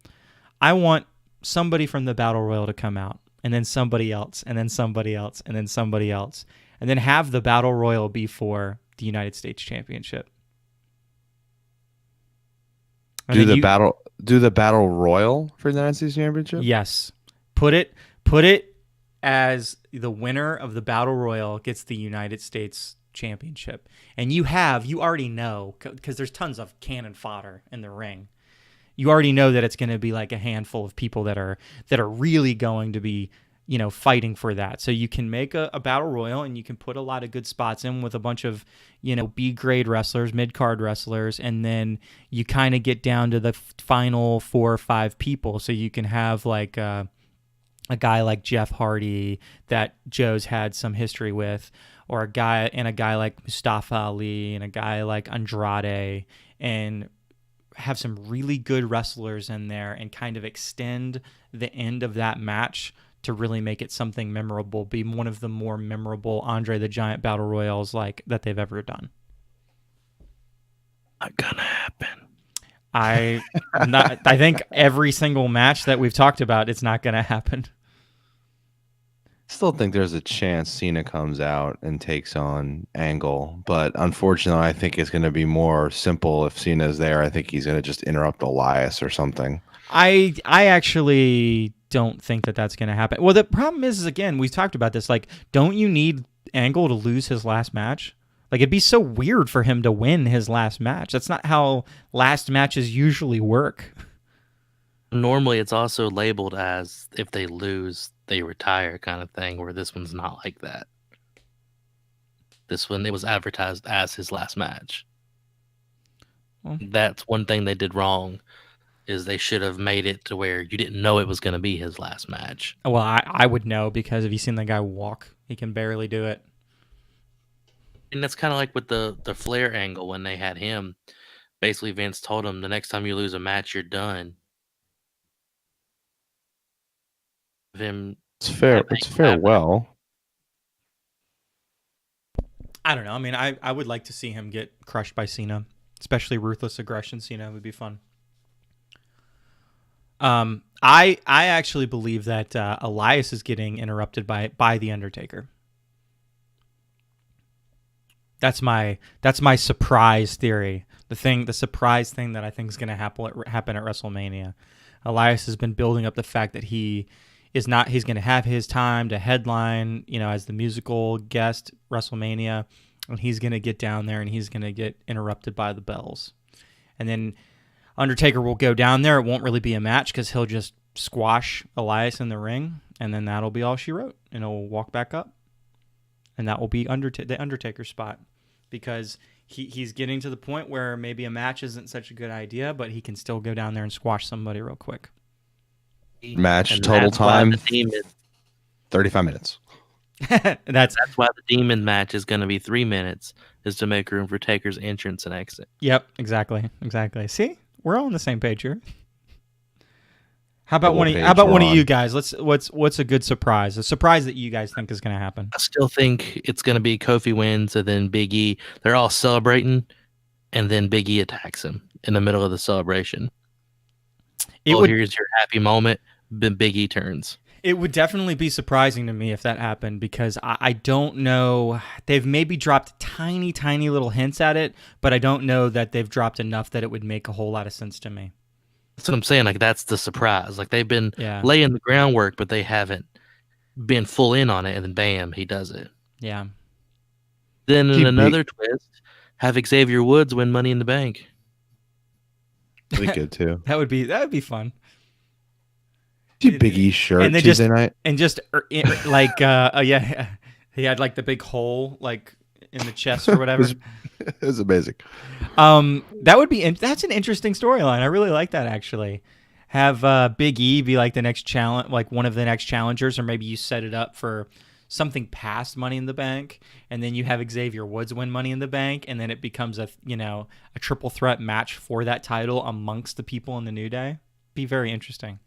I want somebody from the Battle Royal to come out, and then somebody else, and then somebody else, and then somebody else. And then have the Battle Royal be for the United States Championship. Do the battle royal for the United States Championship? Yes. Put it as the winner of the Battle Royal gets the United States Championship. And you already know, because there's tons of cannon fodder in the ring. You already know that it's going to be like a handful of people that are really going to be, fighting for that. So you can make a battle royal and you can put a lot of good spots in with a bunch of, B-grade wrestlers, mid-card wrestlers, and then you kind of get down to the final 4 or 5 people. So you can have like a guy like Jeff Hardy that Joe's had some history with, or a guy like Mustafa Ali and a guy like Andrade, and have some really good wrestlers in there and kind of extend the end of that match to really make it something memorable, be one of the more memorable Andre the Giant Battle Royals like that they've ever done. Not gonna happen. I think every single match that we've talked about, it's not gonna happen. Still think there's a chance Cena comes out and takes on Angle, but unfortunately I think it's going to be more simple if Cena's there. I think he's going to just interrupt Elias or something. I actually don't think that that's going to happen. Well, the problem is again, we've talked about this, like, don't you need Angle to lose his last match? Like, it'd be so weird for him to win his last match. That's not how last matches usually work. Normally, it's also labeled as if they lose, they retire kind of thing, where this one's not like that. This one, it was advertised as his last match. Well, that's one thing they did wrong, is they should have made it to where you didn't know it was going to be his last match. Well, I would know, because have you seen the guy walk? He can barely do it. And that's kind of like with the Flair angle when they had him. Basically, Vince told him, the next time you lose a match, you're done. It's farewell. I don't know. I mean, I would like to see him get crushed by Cena, especially ruthless aggression. Cena would be fun. I actually believe that Elias is getting interrupted by the Undertaker. That's my surprise theory. The surprise thing that I think is going to happen at WrestleMania. Elias has been building up the fact that he is not. He's going to have his time to headline, as the musical guest WrestleMania, and he's going to get down there and he's going to get interrupted by the bells, and then Undertaker will go down there. It won't really be a match because he'll just squash Elias in the ring, and then that'll be all she wrote, and he'll walk back up, and that will be the Undertaker spot, because he's getting to the point where maybe a match isn't such a good idea, but he can still go down there and squash somebody real quick. Match And total that's why time the Demon, 35 minutes. That's why the Demon match is going to be 3 minutes, is to make room for Taker's entrance and exit. Yep, exactly. See, we're all on the same page here. How about one of you guys? What's a good surprise? A surprise that you guys think is going to happen? I still think it's going to be Kofi wins, and then Big E. They're all celebrating, and then Big E attacks him in the middle of the celebration. Here's your happy moment. Then Big E turns. It would definitely be surprising to me if that happened, because I don't know. They've maybe dropped tiny, tiny little hints at it, but I don't know that they've dropped enough that it would make a whole lot of sense to me. That's what I'm saying. Like, that's the surprise. Like, they've been laying the groundwork, but they haven't been full in on it, and then bam, he does it. Yeah. Then in another twist, have Xavier Woods win Money in the Bank. That'd be good too. That would be fun. Big E shirt Tuesday night, and just like he had like the big hole like in the chest or whatever. It was amazing. That's an interesting storyline. I really like that, actually. Have Big E be like the next challenge, like one of the next challengers, or maybe you set it up for something past Money in the Bank, and then you have Xavier Woods win Money in the Bank, and then it becomes a triple threat match for that title amongst the people in the New Day. Be very interesting.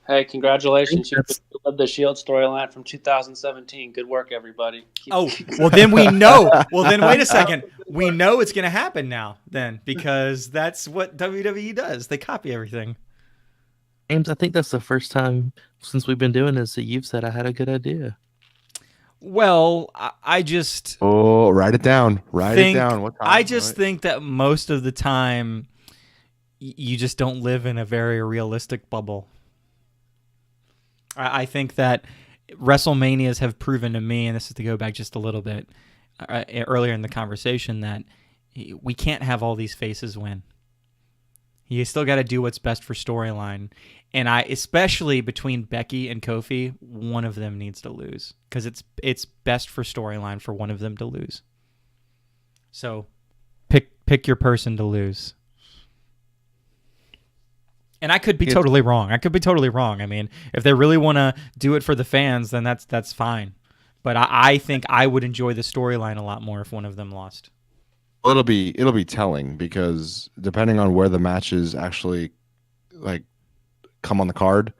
Hey, congratulations! You led the Shield storyline from 2017. Good work, everybody. Well, then we know. Well, then wait a second. We know it's going to happen now, then, because that's what WWE does. They copy everything. James, I think that's the first time since we've been doing this that you've said I had a good idea. Well, I just... Oh, write it down. Write it down. What time? I just think that most of the time, you just don't live in a very realistic bubble. I think that WrestleManias have proven to me, and this is to go back just a little bit earlier in the conversation, that we can't have all these faces win. You still got to do what's best for storyline. And especially between Becky and Kofi, one of them needs to lose, because it's best for storyline for one of them to lose. So pick your person to lose. And I could be totally wrong. I mean, if they really want to do it for the fans, then that's fine. But I think I would enjoy the storyline a lot more if one of them lost. Well, it'll be telling, because depending on where the matches actually like come on the card,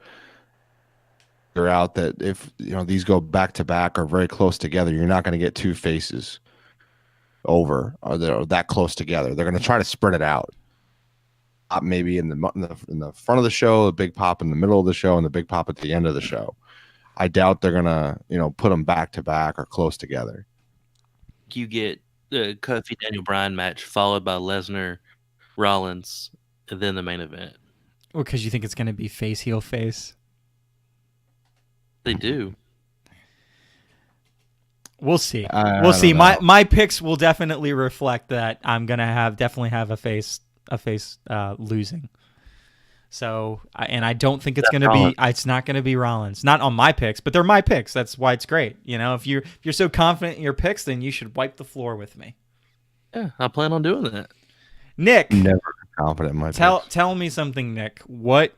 figure out that if these go back to back or very close together, you're not going to get two faces over or they're that close together. They're going to try to spread it out. Maybe in the front of the show, a big pop in the middle of the show, and the big pop at the end of the show. I doubt they're gonna put them back to back or close together. You get the Kofi Daniel Bryan match followed by Lesnar Rollins, and then the main event. Well, because you think it's gonna be face heel face. They do. We'll see. We'll see. My picks will definitely reflect that. I'm gonna definitely have a face losing. So, and I don't think it's not going to be Rollins. Not on my picks, but they're my picks. That's why it's great. If you're so confident in your picks, then you should wipe the floor with me. Yeah, I plan on doing that. Nick, never confident in my picks. Tell me something, Nick. What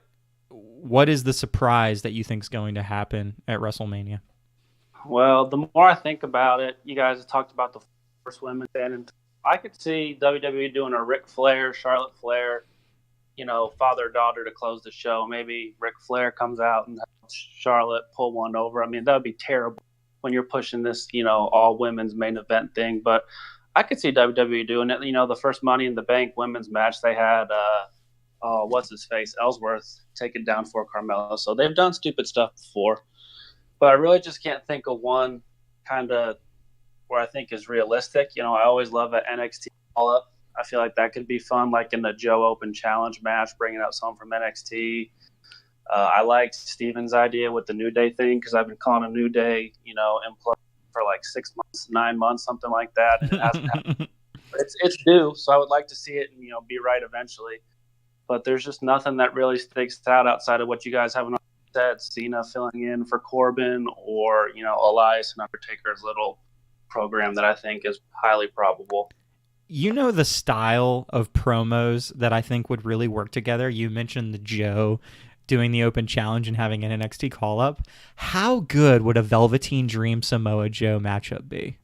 is the surprise that you think is going to happen at WrestleMania? Well, the more I think about it, you guys have talked about the first women, and I could see WWE doing a Ric Flair, Charlotte Flair, father-daughter to close the show. Maybe Ric Flair comes out and Charlotte pull one over. I mean, that would be terrible when you're pushing this, all women's main event thing. But I could see WWE doing it. The first Money in the Bank women's match, they had, what's his face, Ellsworth take it down for Carmella. So they've done stupid stuff before. But I really just can't think of one kind of where I think is realistic. I always love an NXT call-up. I feel like that could be fun, like in the Joe Open Challenge match, bringing out someone from NXT. I liked Steven's idea with the New Day thing because I've been calling a New Day, implode for like 6 months, 9 months, something like that, and it hasn't happened. It's due, so I would like to see it and be right eventually. But there's just nothing that really sticks out outside of what you guys haven't said. Cena filling in for Corbin, or Elias and Undertaker's little program that I think is highly probable. The style of promos that I think would really work together. You mentioned the Joe doing the open challenge and having an NXT call up. How good would a Velveteen Dream Samoa Joe matchup be?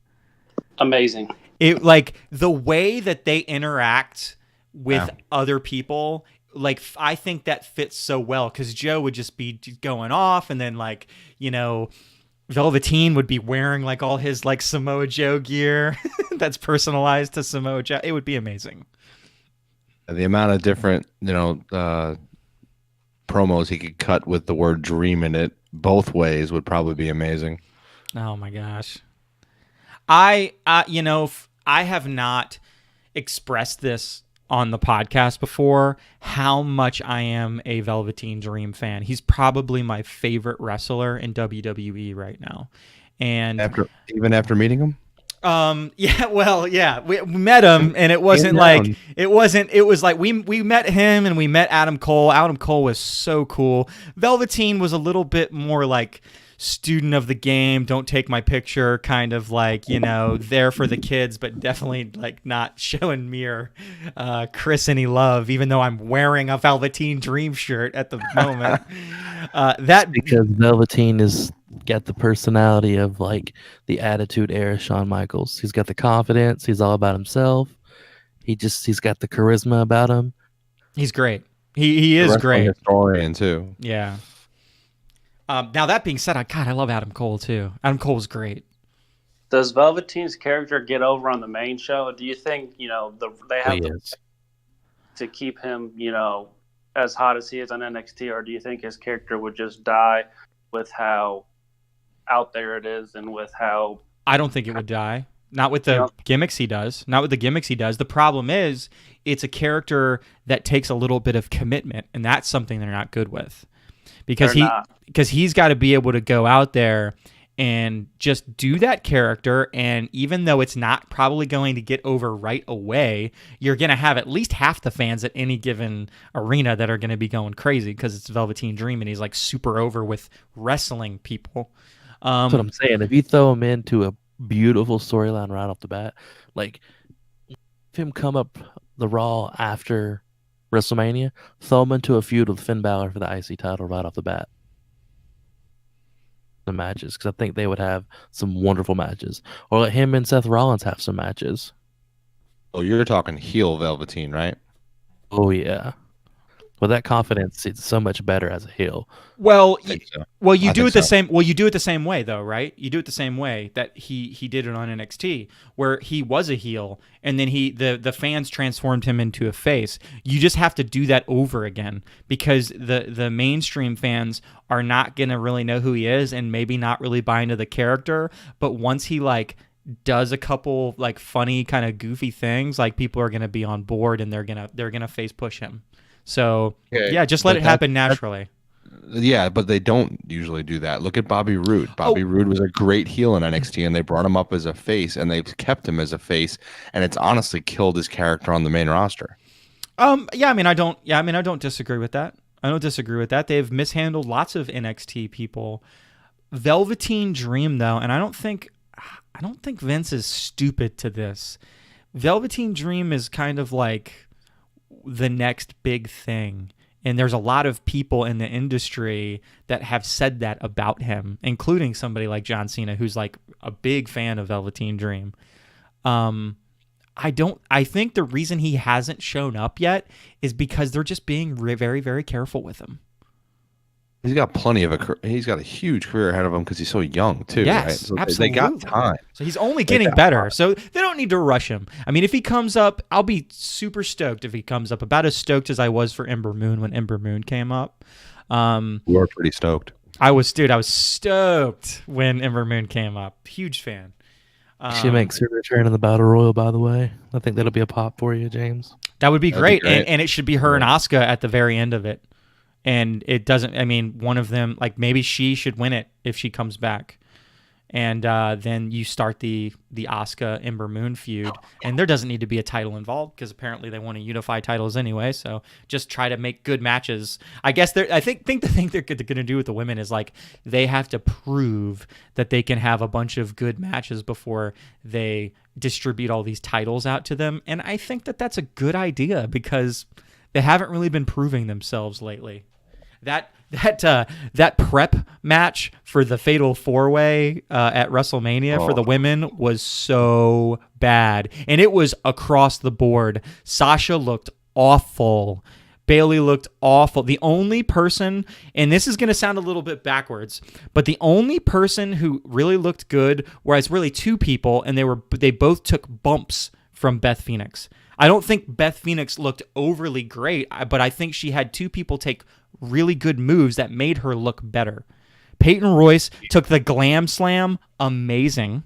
Amazing. It like the way that they interact with other people. Like, I think that fits so well because Joe would just be going off, and then Velveteen would be wearing like all his like Samoa Joe gear that's personalized to Samoa Joe. It would be amazing. The amount of different, promos he could cut with the word dream in it both ways would probably be amazing. Oh my gosh. I have not expressed this on the podcast before, how much I am a Velveteen Dream fan. He's probably my favorite wrestler in WWE right now. And even after meeting him? We met him, and it wasn't like it was like we met him and we met Adam Cole. Adam Cole was so cool. Velveteen was a little bit more like student of the game, don't take my picture, kind of like, there for the kids, but definitely like not showing me or Chris any love, even though I'm wearing a Velveteen Dream shirt at the moment. Because Velveteen is got the personality of like the Attitude Era Shawn Michaels. He's got the confidence. He's all about himself. He's got the charisma about him. He's great. He is great. Historian too. Yeah. Now that being said, I love Adam Cole too. Adam Cole's great. Does Velveteen's character get over on the main show? Do you think they have to keep him as hot as he is on NXT, or do you think his character would just die with how out there it is and with how? I don't think it would die. Not with the gimmicks he does. Not with the gimmicks he does. The problem is it's a character that takes a little bit of commitment, and that's something they're not good with. Because he's got to be able to go out there and just do that character, and even though it's not probably going to get over right away, you're going to have at least half the fans at any given arena that are going to be going crazy because it's Velveteen Dream and he's like super over with wrestling people. That's what I'm saying. If you throw him into a beautiful storyline right off the bat, like if him come up the Raw after WrestleMania, throw him into a feud with Finn Balor for the IC title right off the bat. The matches, because I think they would have some wonderful matches. Or let him and Seth Rollins have some matches. Oh, you're talking heel Velveteen, right? Oh yeah. Well, that confidence is so much better as a heel. Well, you do it the same. Well, you do it the same way, though, right? You do it the same way that he did it on NXT, where he was a heel, and then the fans transformed him into a face. You just have to do that over again because the mainstream fans are not gonna really know who he is, and maybe not really buy into the character. But once he like does a couple like funny kind of goofy things, like people are gonna be on board, and they're gonna face push him. So, just let it happen naturally. Yeah, but they don't usually do that. Look at Bobby Roode. Bobby Roode was a great heel in NXT, and they brought him up as a face, and they've kept him as a face, and it's honestly killed his character on the main roster. I don't disagree with that. They've mishandled lots of NXT people. Velveteen Dream, though, and I don't think Vince is stupid to this. Velveteen Dream is kind of like the next big thing, and there's a lot of people in the industry that have said that about him, including somebody like John Cena, who's like a big fan of Velveteen Dream. I think the reason he hasn't shown up yet is because they're just being very, very careful with him. He's got he's got a huge career ahead of him because he's so young too. Yes, right? So absolutely. They got time. So he's only getting better. So they don't need to rush him. I mean, if he comes up, I'll be super stoked if he comes up. About as stoked as I was for Ember Moon when Ember Moon came up. You were pretty stoked. I was stoked when Ember Moon came up. Huge fan. She makes her return in the Battle Royal, by the way. I think that'll be a pop for you, James. That would be great. And it should be her and Asuka at the very end of it. And it doesn't. I mean, one of them, like maybe she should win it if she comes back. And then you start the Asuka Ember Moon feud, and there doesn't need to be a title involved because apparently they want to unify titles anyway. So just try to make good matches. I guess I think the thing they're going to do with the women is like they have to prove that they can have a bunch of good matches before they distribute all these titles out to them. And I think that that's a good idea because they haven't really been proving themselves lately. That prep match for the Fatal 4-Way at WrestleMania for the women was so bad, and it was across the board. Sasha looked awful. Bayley looked awful. The only person, and this is going to sound a little bit backwards, but the only person who really looked good, whereas really two people, and they both took bumps from Beth Phoenix. I don't think Beth Phoenix looked overly great, but I think she had two people take really good moves that made her look better. Peyton Royce took the Glam Slam, amazing.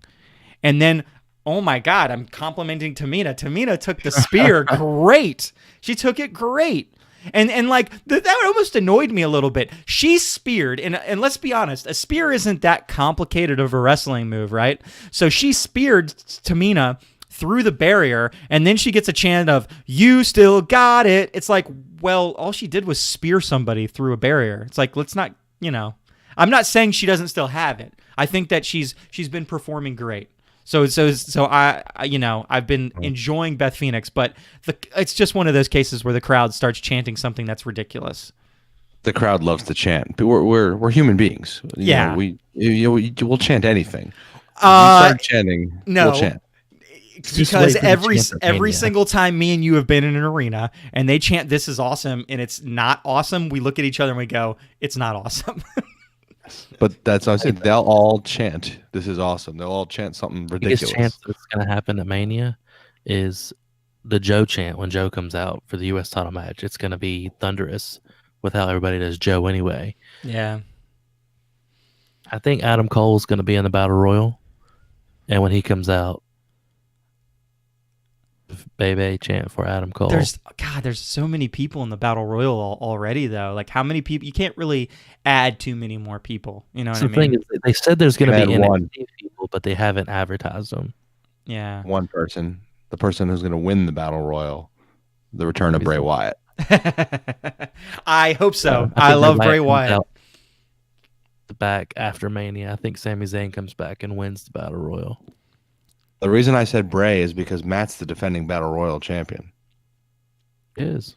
And then, oh my God, I'm complimenting Tamina. Tamina took the spear, great. She took it great. And like, that almost annoyed me a little bit. She speared, and let's be honest, a spear isn't that complicated of a wrestling move, right? So she speared Tamina through the barrier, and then she gets a chant of, "You still got it." It's like, well, all she did was spear somebody through a barrier. It's like, let's not, I'm not saying she doesn't still have it. I think that she's been performing great. So I've been enjoying Beth Phoenix, but it's just one of those cases where the crowd starts chanting something that's ridiculous. The crowd loves to chant. But we're human beings. We'll chant anything. If you start chanting, no. We'll chant. Because every single time me and you have been in an arena and they chant "This is awesome" and it's not awesome, we look at each other and we go, "It's not awesome." But that's what I'm saying. They'll all chant "This is awesome." They'll all chant something ridiculous. The biggest chance that's going to happen at Mania is the Joe chant when Joe comes out for the U.S. title match. It's going to be thunderous with how everybody does Joe anyway. Yeah. I think Adam Cole's going to be in the Battle Royal, and when he comes out, Bebe chant for Adam Cole. There's so many people in the Battle Royal already, though. Like, how many people? You can't really add too many more people. You know what I mean? The thing is, they said there's going to be NXT people, but they haven't advertised them. Yeah. One person. The person who's going to win the Battle Royal. The return of Bray Wyatt. I hope so. I love Bray Wyatt. The back after Mania, I think Sami Zayn comes back and wins the Battle Royal. The reason I said Bray is because Matt's the defending Battle Royal champion. It is.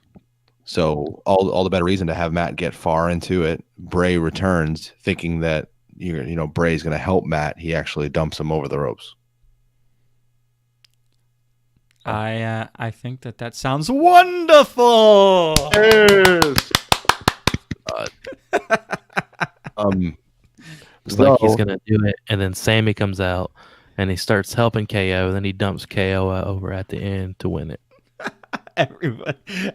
So all the better reason to have Matt get far into it. Bray returns thinking that Bray's going to help Matt. He actually dumps him over the ropes. I think that sounds wonderful. Yes. It's like he's going to do it, and then Sammy comes out. And he starts helping KO, then he dumps KO over at the end to win it.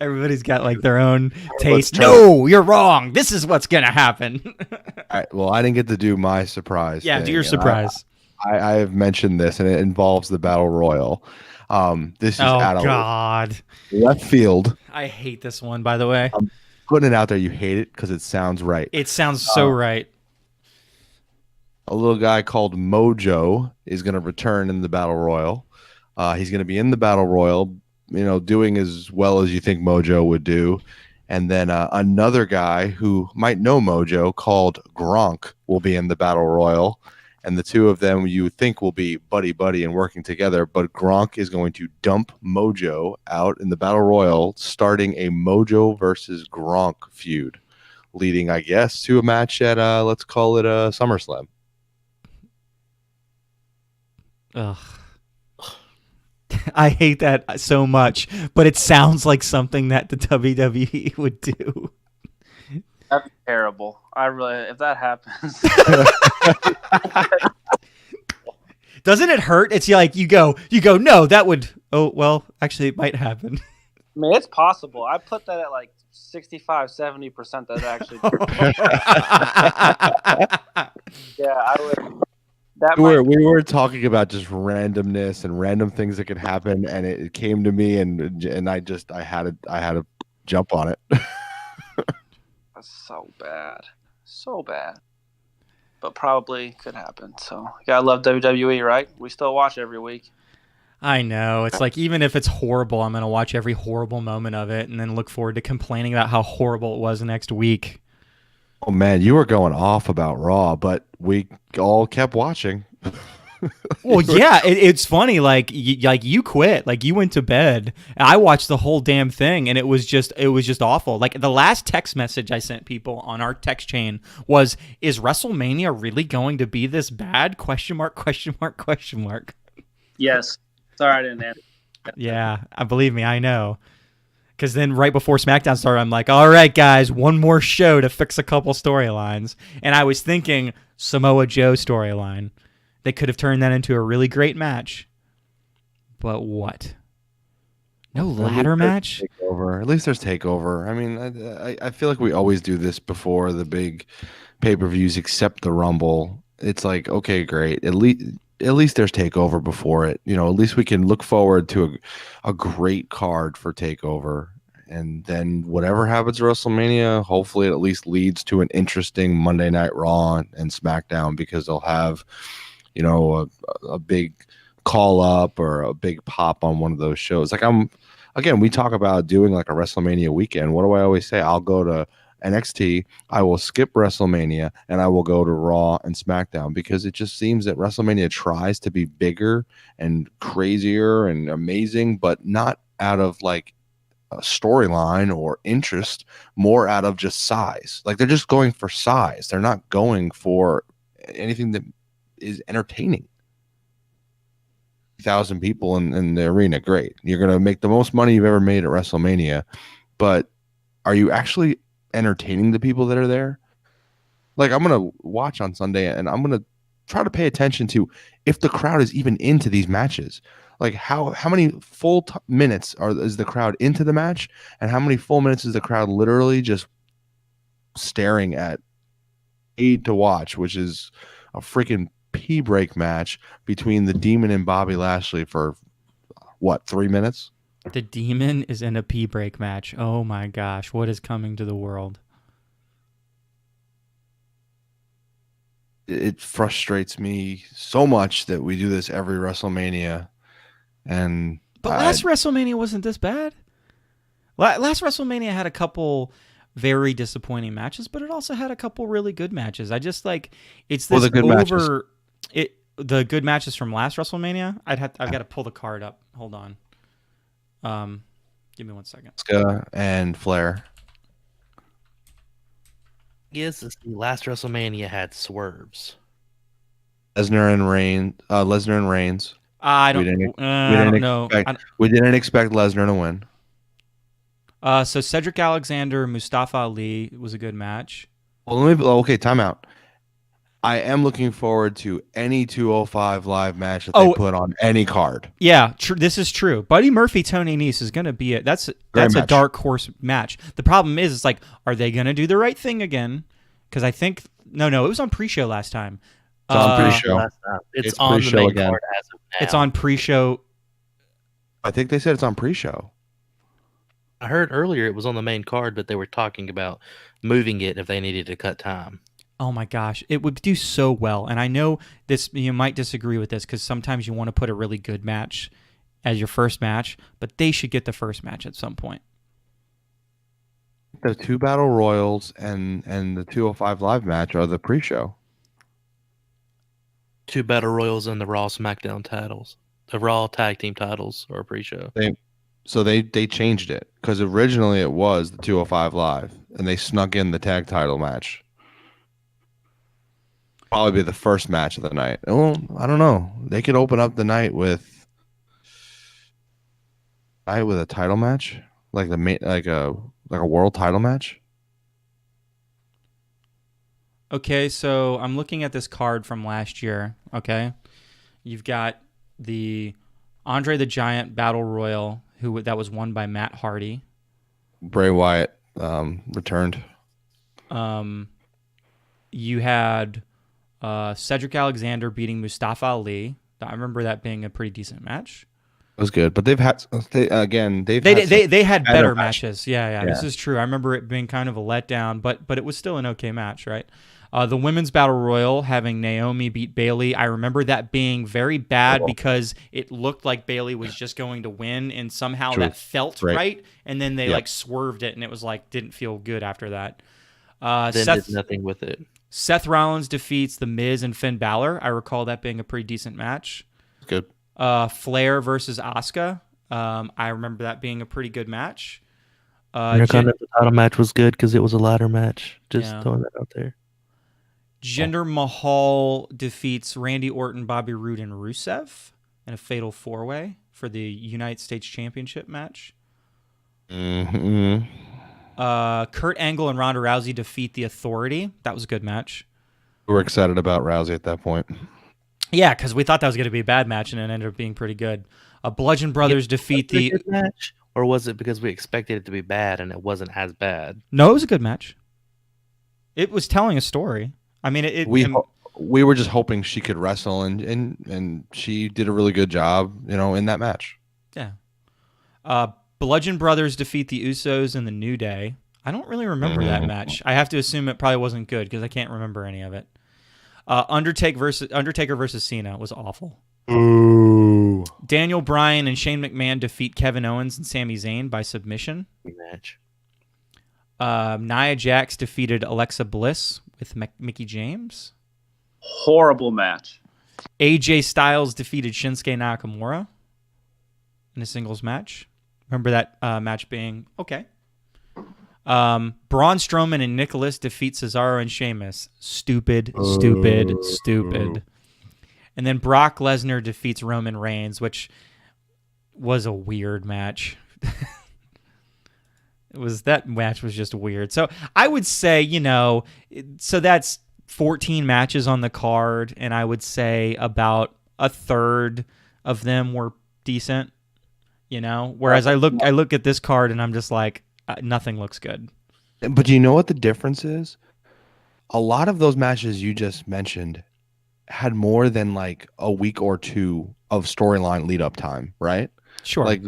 Everybody's got like their own taste. No, you're wrong. This is what's gonna happen. All right, well, I didn't get to do my surprise. Yeah, thing. do your surprise. I have mentioned this, and it involves the Battle Royal. This is out of left field. I hate this one, by the way. I'm putting it out there. You hate it because it sounds right. It sounds so right. A little guy called Mojo is going to return in the Battle Royal. He's going to be in the Battle Royal, doing as well as you think Mojo would do. And then another guy who might know Mojo called Gronk will be in the Battle Royal. And the two of them you think will be buddy and working together. But Gronk is going to dump Mojo out in the Battle Royal, starting a Mojo versus Gronk feud, leading, I guess, to a match at, let's call it a SummerSlam. Ugh. I hate that so much, but it sounds like something that the WWE would do. That's terrible. If that happens. Doesn't it hurt? It's like you go, no, that would, actually it might happen. I mean, it's possible. I put that at like 65-70% that actually. Yeah, I would. We were talking about just randomness and random things that could happen, and it came to me, and I had to jump on it. That's so bad. So bad. But probably could happen. So you gotta love WWE, right? We still watch every week. I know. It's like, even if it's horrible, I'm going to watch every horrible moment of it and then look forward to complaining about how horrible it was next week. Oh man, you were going off about Raw, but we all kept watching. Well, yeah, it's funny. Like you quit. Like, you went to bed. I watched the whole damn thing, and it was just awful. Like, the last text message I sent people on our text chain was, "Is WrestleMania really going to be this bad?" Question mark, question mark, question mark. Yes. Sorry, I didn't answer. Yeah, believe me, I know. Because then right before SmackDown started, I'm like, all right, guys, one more show to fix a couple storylines. And I was thinking Samoa Joe storyline. They could have turned that into a really great match. But what? No ladder match? Takeover. At least there's Takeover. I mean, I feel like we always do this before the big pay-per-views, except the Rumble. It's like, okay, great. At least there's Takeover before it. You know, at least we can look forward to a great card for Takeover. And then whatever happens at WrestleMania, hopefully it at least leads to an interesting Monday Night Raw and SmackDown, because they'll have, you know, a big call up or a big pop on one of those shows. Like, again, we talk about doing like a WrestleMania weekend. What do I always say? I'll go to NXT, I will skip WrestleMania, and I will go to Raw and SmackDown, because it just seems that WrestleMania tries to be bigger and crazier and amazing, but not out of like a storyline or interest, more out of just size. Like, they're just going for size. They're not going for anything that is entertaining. 1,000 people in the arena, great. You're going to make the most money you've ever made at WrestleMania, but are you actually entertaining the people that are there? Like, I'm going to watch on Sunday, and I'm going to try to pay attention to if the crowd is even into these matches. Like, how many full minutes is the crowd into the match, and how many full minutes is the crowd literally just staring at aid to watch, which is a freaking pee break match between the Demon and Bobby Lashley for what, 3 minutes? The Demon is in a pee break match. Oh my gosh, what is coming to the world? It frustrates me so much that we do this every WrestleMania. But last WrestleMania wasn't this bad. Last WrestleMania had a couple very disappointing matches, but it also had a couple really good matches. I just like, it's this the good matches from last WrestleMania. I've got to pull the card up. Hold on. Give me 1 second. Asuka and Flair. Yes, the last WrestleMania had swerves. Lesnar and Reigns. I don't know. We didn't expect Lesnar to win. So Cedric Alexander, Mustafa Ali was a good match. Well, time out. I am looking forward to any 205 live match that they put on any card. Yeah, this is true. Buddy Murphy, Tony Nese is going to be that's a dark horse match. The problem is, it's like, are they going to do the right thing again? Because I think no, it was on pre-show last time. It's on pre-show. It's on the main card as of now. It's on pre-show. I think they said it's on pre-show. I heard earlier it was on the main card, but they were talking about moving it if they needed to cut time. Oh my gosh, it would do so well. And I know this, you might disagree with this, because sometimes you want to put a really good match as your first match, but they should get the first match at some point. The 2 Battle Royals and the 205 live match are the pre-show. 2 Battle Royals and the Raw SmackDown titles. The Raw Tag Team titles are pre-show. So they changed it, because originally it was the 205 live, and they snuck in the tag title match. Probably be the first match of the night. Well, I don't know. They could open up the night with a title match, like a world title match. Okay, so I'm looking at this card from last year. Okay, you've got the Andre the Giant Battle Royal, that was won by Matt Hardy. Bray Wyatt returned. You had Cedric Alexander beating Mustafa Ali. I remember that being a pretty decent match. was good, but they've had They had better matches. Yeah. This is true. I remember it being kind of a letdown, but it was still an okay match, right? The women's battle royal having Naomi beat Bayley. I remember that being very bad because it looked like Bayley was just going to win, and somehow that felt right, and then they like swerved it, and it was like didn't feel good after that. Did nothing with it. Seth Rollins defeats The Miz and Finn Balor. I recall that being a pretty decent match. Good. Flair versus Asuka. I remember that being a pretty good match. Intercontinental title match was good because it was a ladder match. Just throwing that out there. Jinder Mahal defeats Randy Orton, Bobby Roode, and Rusev in a fatal 4-way for the United States Championship match. Mm-hmm. Kurt Angle and Ronda Rousey defeat The Authority. That was a good match. We were excited about Rousey at that point. Yeah, because we thought that was going to be a bad match, and it ended up being pretty good. Bludgeon Brothers defeat the good match, or was it because we expected it to be bad and it wasn't as bad? No, it was a good match. It was telling a story. I mean, we were just hoping she could wrestle, and she did a really good job, in that match. Yeah. Bludgeon Brothers defeat the Usos and the New Day. I don't really remember that match. I have to assume it probably wasn't good because I can't remember any of it. Undertaker versus Cena was awful. Ooh. Daniel Bryan and Shane McMahon defeat Kevin Owens and Sami Zayn by submission. Match. Nia Jax defeated Alexa Bliss with Mickie James. Horrible match. AJ Styles defeated Shinsuke Nakamura in a singles match. Remember that match being okay. Braun Strowman and Nicholas defeat Cesaro and Sheamus. Stupid. And then Brock Lesnar defeats Roman Reigns, which was a weird match. That match was just weird. So I would say, so that's 14 matches on the card, and I would say about a third of them were decent. Whereas I look at this card and I'm just like, nothing looks good. But do you know what the difference is? A lot of those matches you just mentioned had more than like a week or two of storyline lead up time, right? Sure. Like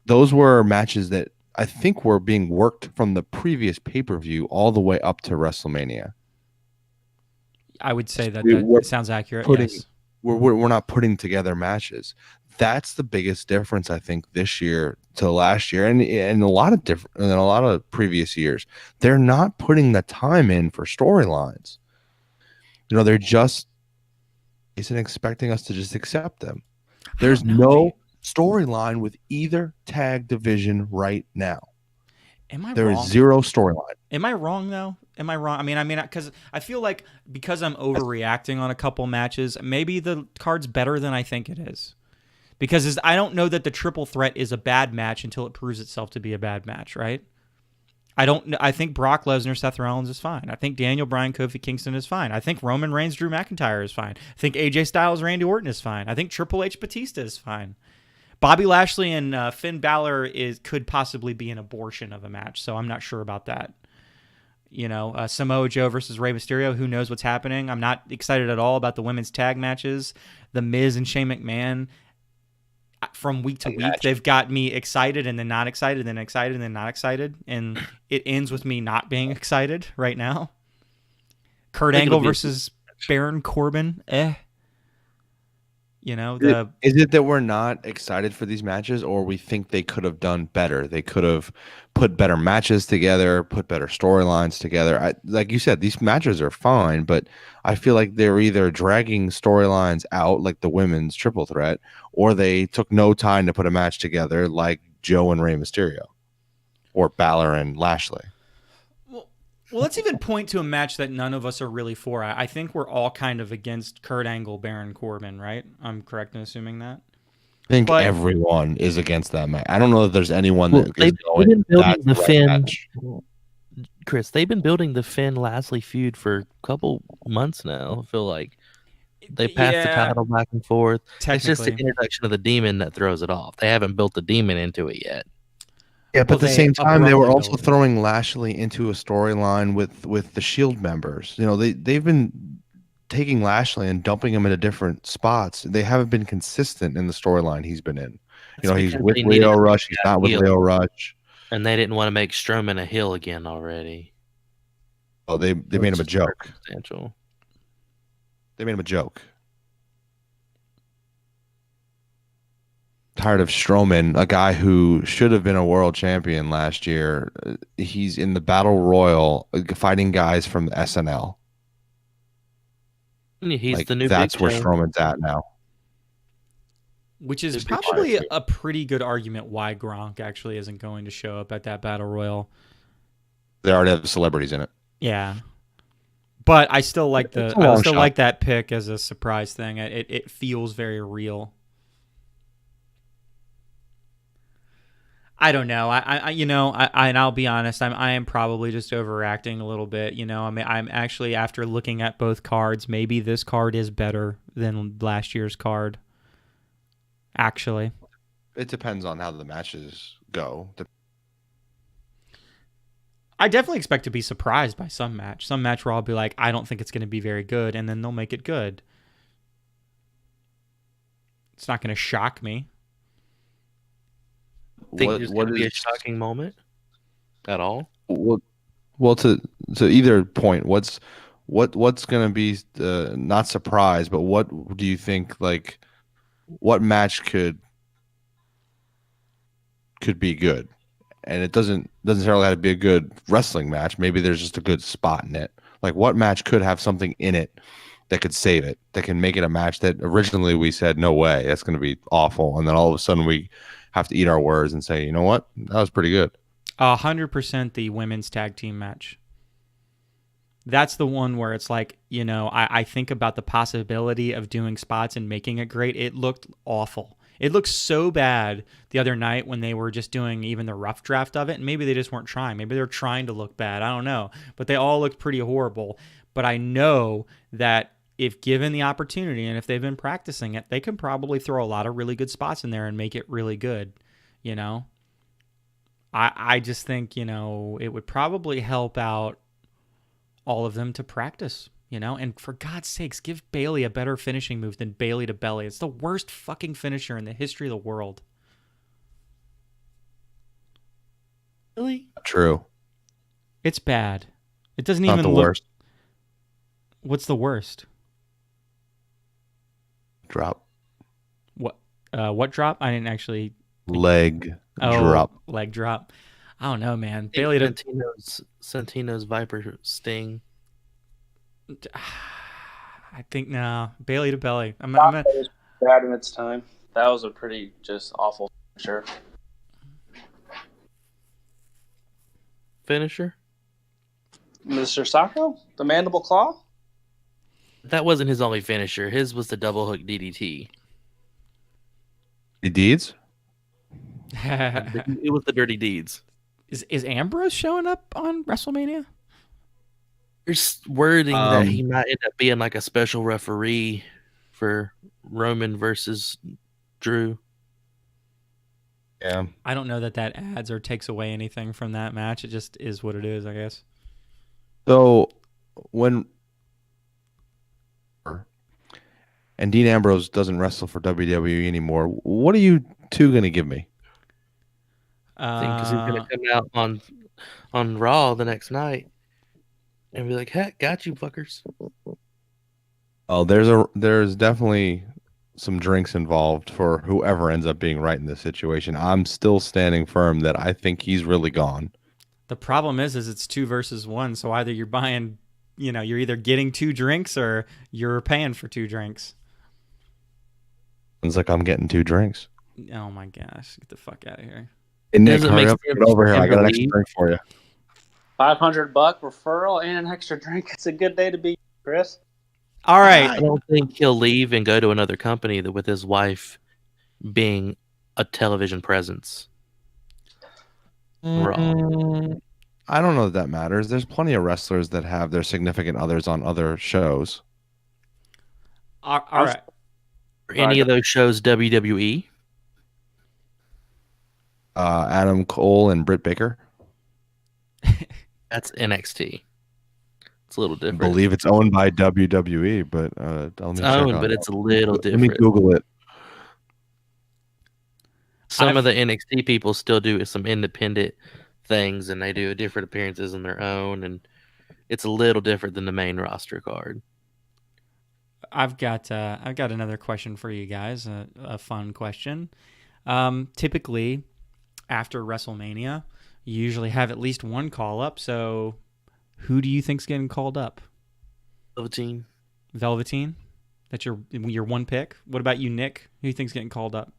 those were matches that I think were being worked from the previous pay-per-view all the way up to WrestleMania. I would say that sounds accurate. Yes. We're not putting together matches. That's the biggest difference, I think, this year to last year, and a lot of previous years. They're not putting the time in for storylines. They're just isn't expecting us to just accept them. There's no storyline with either tag division right now. Am I wrong? There is zero storyline. Am I wrong though? Am I wrong? I mean, because I feel like because I'm overreacting on a couple matches, maybe the card's better than I think it is. Because I don't know that the triple threat is a bad match until it proves itself to be a bad match, right? I think Brock Lesnar, Seth Rollins is fine. I think Daniel Bryan, Kofi Kingston is fine. I think Roman Reigns, Drew McIntyre is fine. I think AJ Styles, Randy Orton is fine. I think Triple H, Batista is fine. Bobby Lashley and Finn Balor could possibly be an abortion of a match, so I'm not sure about that. Samoa Joe versus Rey Mysterio, who knows what's happening? I'm not excited at all about the women's tag matches. The Miz and Shane McMahon, from week to week, they've got me excited and then not excited and then excited and then not excited, and it ends with me not being excited right now. Kurt Angle versus Baron Corbin, Is it that we're not excited for these matches, or we think they could have done better? They could have put better matches together, put better storylines together. Like you said, these matches are fine, but I feel like they're either dragging storylines out, like the women's triple threat, or they took no time to put a match together, like Joe and Rey Mysterio, or Balor and Lashley. Well, let's even point to a match that none of us are really for. I think we're all kind of against Kurt Angle, Baron Corbin, right? I'm correct in assuming that? I think everyone is against that match. I don't know that there's anyone that is going been building the Finn match. Chris, they've been building the Finn Lashley feud for a couple months now. I feel like they passed the title back and forth. It's just the introduction of the demon that throws it off. They haven't built the demon into it yet. Yeah, but at the same time, they were also throwing Lashley into a storyline with the Shield members. They've been taking Lashley and dumping him into different spots. They haven't been consistent in the storyline he's been in. He's with Leo Rush. He's not with Leo Rush. And they didn't want to make Strowman a heel again already. Oh, they made him a joke. Substantial. They made him a joke. Tired of Strowman, a guy who should have been a world champion last year. He's in the Battle Royal fighting guys from SNL. He's the new. That's where Strowman's at now. Which is probably a pretty good argument why Gronk actually isn't going to show up at that Battle Royal. They already have celebrities in it. Yeah. But I still like that pick as a surprise thing. It feels very real. I don't know. And I'll be honest. I am probably just overreacting a little bit. I'm actually, after looking at both cards, maybe this card is better than last year's card. Actually, it depends on how the matches go. I definitely expect to be surprised by some match. Some match where I'll be like, I don't think it's going to be very good, and then they'll make it good. It's not going to shock me. Think there's going to be a shocking moment at all? Well, to either point, what's going to be not surprise, but what do you think? Like, what match could be good? And it doesn't necessarily have to be a good wrestling match. Maybe there's just a good spot in it. Like, what match could have something in it that could save it, that can make it a match that originally we said, no way, that's going to be awful. And then all of a sudden we have to eat our words and say, you know what? That was pretty good. 100% the women's tag team match. That's the one where it's like, I think about the possibility of doing spots and making it great. It looked awful. It looked so bad the other night when they were just doing even the rough draft of it. And maybe they just weren't trying. Maybe they were trying to look bad. I don't know. But they all looked pretty horrible. But I know that if given the opportunity and if they've been practicing it, they can probably throw a lot of really good spots in there and make it really good. I just think, it would probably help out all of them to practice, and for God's sakes, give Bayley a better finishing move than Bayley to belly. It's the worst fucking finisher in the history of the world. Really? True. It's bad. It doesn't Not even the look. Worst. What's the worst? Drop. What drop? I didn't actually. Leg drop. Leg drop. I don't know, man. Bayley to Santino's Viper Sting. I think no. Bayley to belly. That was bad in its time. That was a pretty just awful Finisher. Mr. Sacco, the mandible claw. That wasn't his only finisher. His was the double hook DDT. The deeds? It was the dirty deeds. Is Ambrose showing up on WrestleMania? There's wording that he might end up being like a special referee for Roman versus Drew. Yeah. I don't know that adds or takes away anything from that match. It just is what it is, I guess. So and Dean Ambrose doesn't wrestle for WWE anymore, what are you two going to give me? I think because he's going to come out on Raw the next night and be like, "Heck, got you fuckers." Oh, there's definitely some drinks involved for whoever ends up being right in this situation. I'm still standing firm that I think he's really gone. The problem is it's 2 versus 1. So either you're buying, you're either getting 2 drinks or you're paying for 2 drinks. It's like I'm getting 2 drinks. Oh my gosh, get the fuck out of here. Hey, Nick, hurry up, get over here. I got an extra drink for you. $500 referral and an extra drink. It's a good day to be Chris. All right. I don't think he'll leave and go to another company with his wife being a television presence. Wrong. I don't know that matters. There's plenty of wrestlers that have their significant others on other shows. All right. Are any of those shows WWE? Adam Cole and Britt Baker. That's NXT. It's a little different. I believe it's owned by WWE, but it's owned, but it's a little different. Let me Google it. some of the NXT people still do some independent things, and they do different appearances on their own, and it's a little different than the main roster card. I've got another question for you guys, a fun question. Typically, after WrestleMania, you usually have at least one call up. So, who do you think's getting called up? Velveteen. That's your one pick. What about you, Nick? Who do you think's getting called up?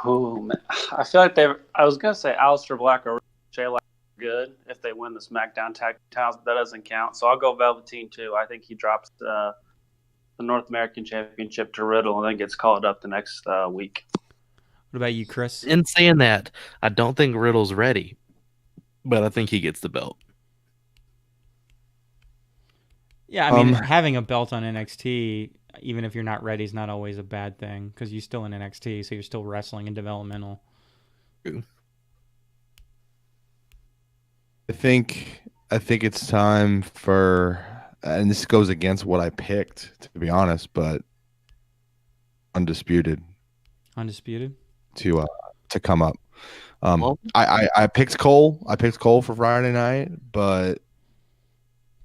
Oh, man. I feel like I was gonna say Aleister Black or Ricochet good if they win the SmackDown tag titles, but that doesn't count. So I'll go Velveteen too. I think he drops the North American Championship to Riddle and then gets called up the next week. What about you, Chris? In saying that, I don't think Riddle's ready, but I think he gets the belt. Yeah, I mean, having a belt on NXT, even if you're not ready, is not always a bad thing because you're still in NXT, so you're still wrestling in developmental. True. I think it's time for, and this goes against what I picked, to be honest, but Undisputed to come up. I picked Cole. I picked Cole for Friday night, but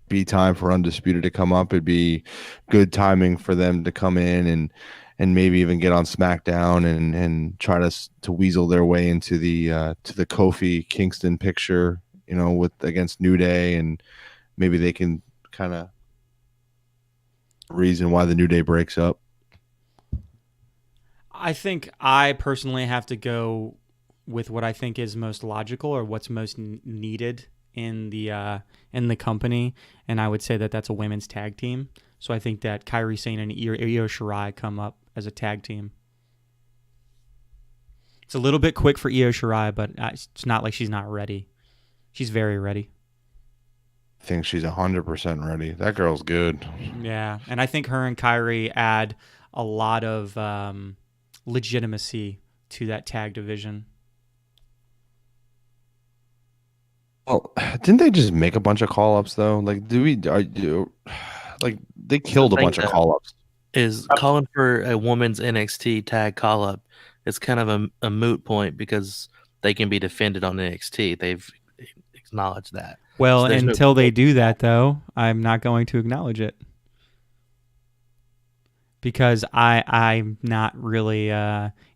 be time for Undisputed to come up. It'd be good timing for them to come in and maybe even get on SmackDown and try to weasel their way into the Kofi Kingston picture, with against New Day, and maybe they can kind of reason why the New Day breaks up. I think I personally have to go with what I think is most logical or what's most needed in the company, and I would say that that's a women's tag team. So I think that Kairi, Sane, and Io Shirai come up as a tag team. It's a little bit quick for Io Shirai, but it's not like she's not ready. She's very ready. I think she's 100% ready. That girl's good. Yeah, and I think her and Kairi add a lot of legitimacy to that tag division. Well, didn't they just make a bunch of call-ups though? Like, they killed a bunch of call-ups. Is calling for a woman's NXT tag call-up is kind of a moot point because they can be defended on NXT. They've acknowledged that. Well, so until they do that, though, I'm not going to acknowledge it because I'm not really.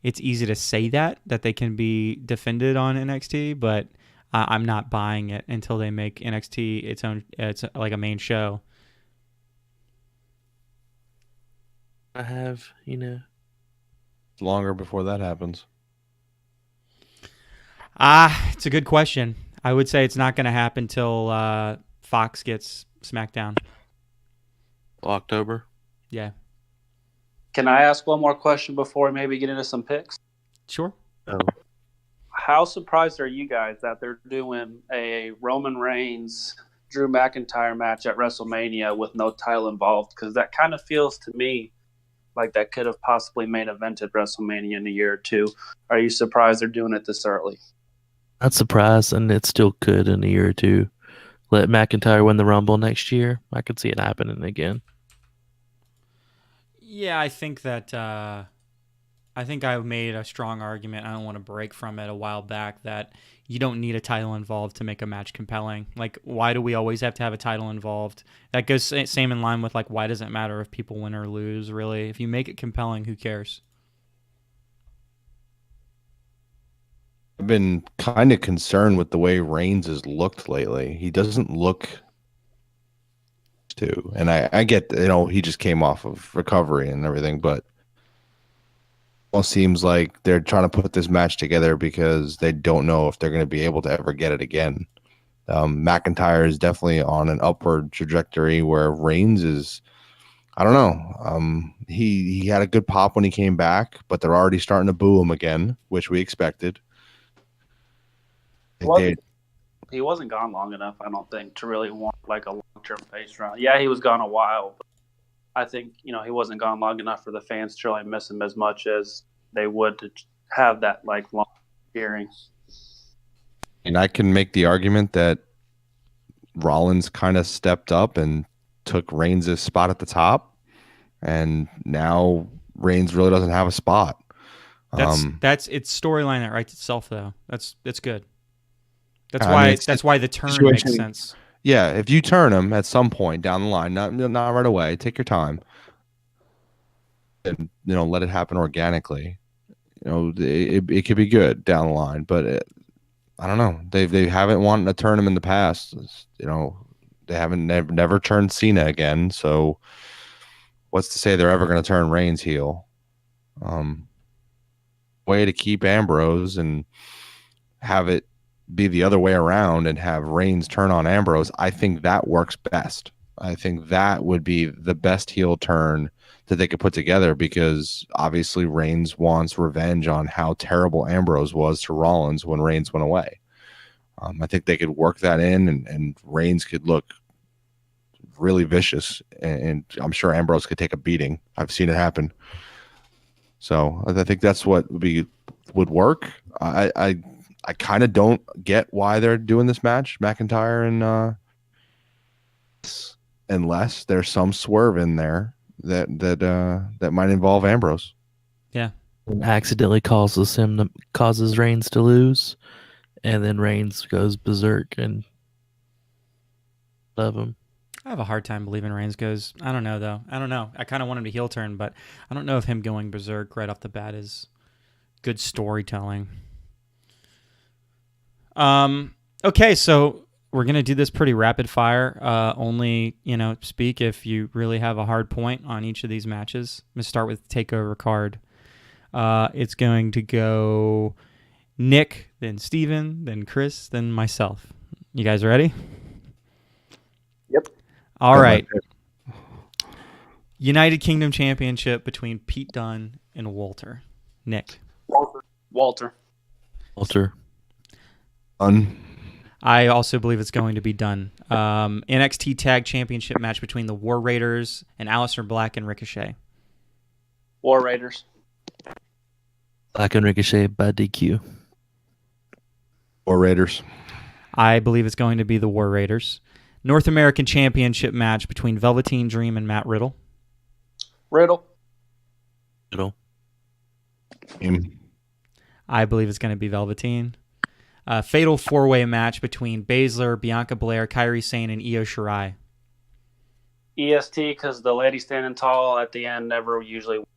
It's easy to say that they can be defended on NXT, but I'm not buying it until they make NXT its own. It's like a main show. I have, longer before that happens. It's a good question. I would say it's not going to happen till Fox gets SmackDown. October? Yeah. Can I ask one more question before we maybe get into some picks? Sure. Oh. How surprised are you guys that they're doing a Roman Reigns, Drew McIntyre match at WrestleMania with no title involved? Because that kind of feels to me like that could have possibly main evented WrestleMania in a year or two. Are you surprised they're doing it this early? Not surprised, and it still could in a year or two. Let McIntyre win the Rumble next year. I could see it happening again. Yeah, I think that I made a strong argument. I don't want to break from it a while back that you don't need a title involved to make a match compelling. Like, why do we always have to have a title involved? That goes same in line with, like, why does it matter if people win or lose, really? If you make it compelling, who cares? I've been kind of concerned with the way Reigns has looked lately. He doesn't look too, and I get, he just came off of recovery and everything, but it almost seems like they're trying to put this match together because they don't know if they're going to be able to ever get it again. McIntyre is definitely on an upward trajectory where Reigns is, I don't know. He had a good pop when he came back, but they're already starting to boo him again, which we expected. He wasn't gone long enough, I don't think, to really want like a long-term face run. Yeah, he was gone a while, but I think he wasn't gone long enough for the fans to really miss him as much as they would to have that like long experience. And I can make the argument that Rollins kind of stepped up and took Reigns' spot at the top, and now Reigns really doesn't have a spot. That's it's storyline that writes itself though. That's good. That's why the turn makes sense. Yeah, if you turn him at some point down the line, not right away, take your time, and let it happen organically. It could be good down the line, but I don't know. They haven't wanted to turn him in the past. They haven't never turned Cena again. So what's to say they're ever going to turn Reigns heel? Way to keep Ambrose and have it be the other way around and have Reigns turn on Ambrose. I think that works best. I think that would be the best heel turn that they could put together, because obviously Reigns wants revenge on how terrible Ambrose was to Rollins when Reigns went away. I think they could work that in, and Reigns could look really vicious, and I'm sure Ambrose could take a beating. I've seen it happen. So I think that's what would work. I kind of don't get why they're doing this match, McIntyre and unless there's some swerve in there that might involve Ambrose. Yeah, and accidentally causes Reigns to lose, and then Reigns goes berserk and love him. I have a hard time believing Reigns goes. I don't know though. I don't know. I kind of want him to heel turn, but I don't know if him going berserk right off the bat is good storytelling. Okay, so we're gonna do this pretty rapid fire. Only speak if you really have a hard point on each of these matches. I'm gonna start with the Takeover card. It's going to go Nick, then Steven, then Chris, then myself. You guys ready? Yep. All right. United Kingdom Championship between Pete Dunne and Walter. Nick. Walter. Dunne. I also believe it's going to be Dunne. NXT Tag Championship match between the War Raiders and Aleister Black and Ricochet. War Raiders. Black and Ricochet by DQ. War Raiders. I believe it's going to be the War Raiders. North American Championship match between Velveteen Dream and Matt Riddle. Riddle. I believe it's going to be Velveteen. Fatal 4-way match between Baszler, Bianca Belair, Kairi Sane, and Io Shirai. EST, because the lady standing tall at the end never usually wins.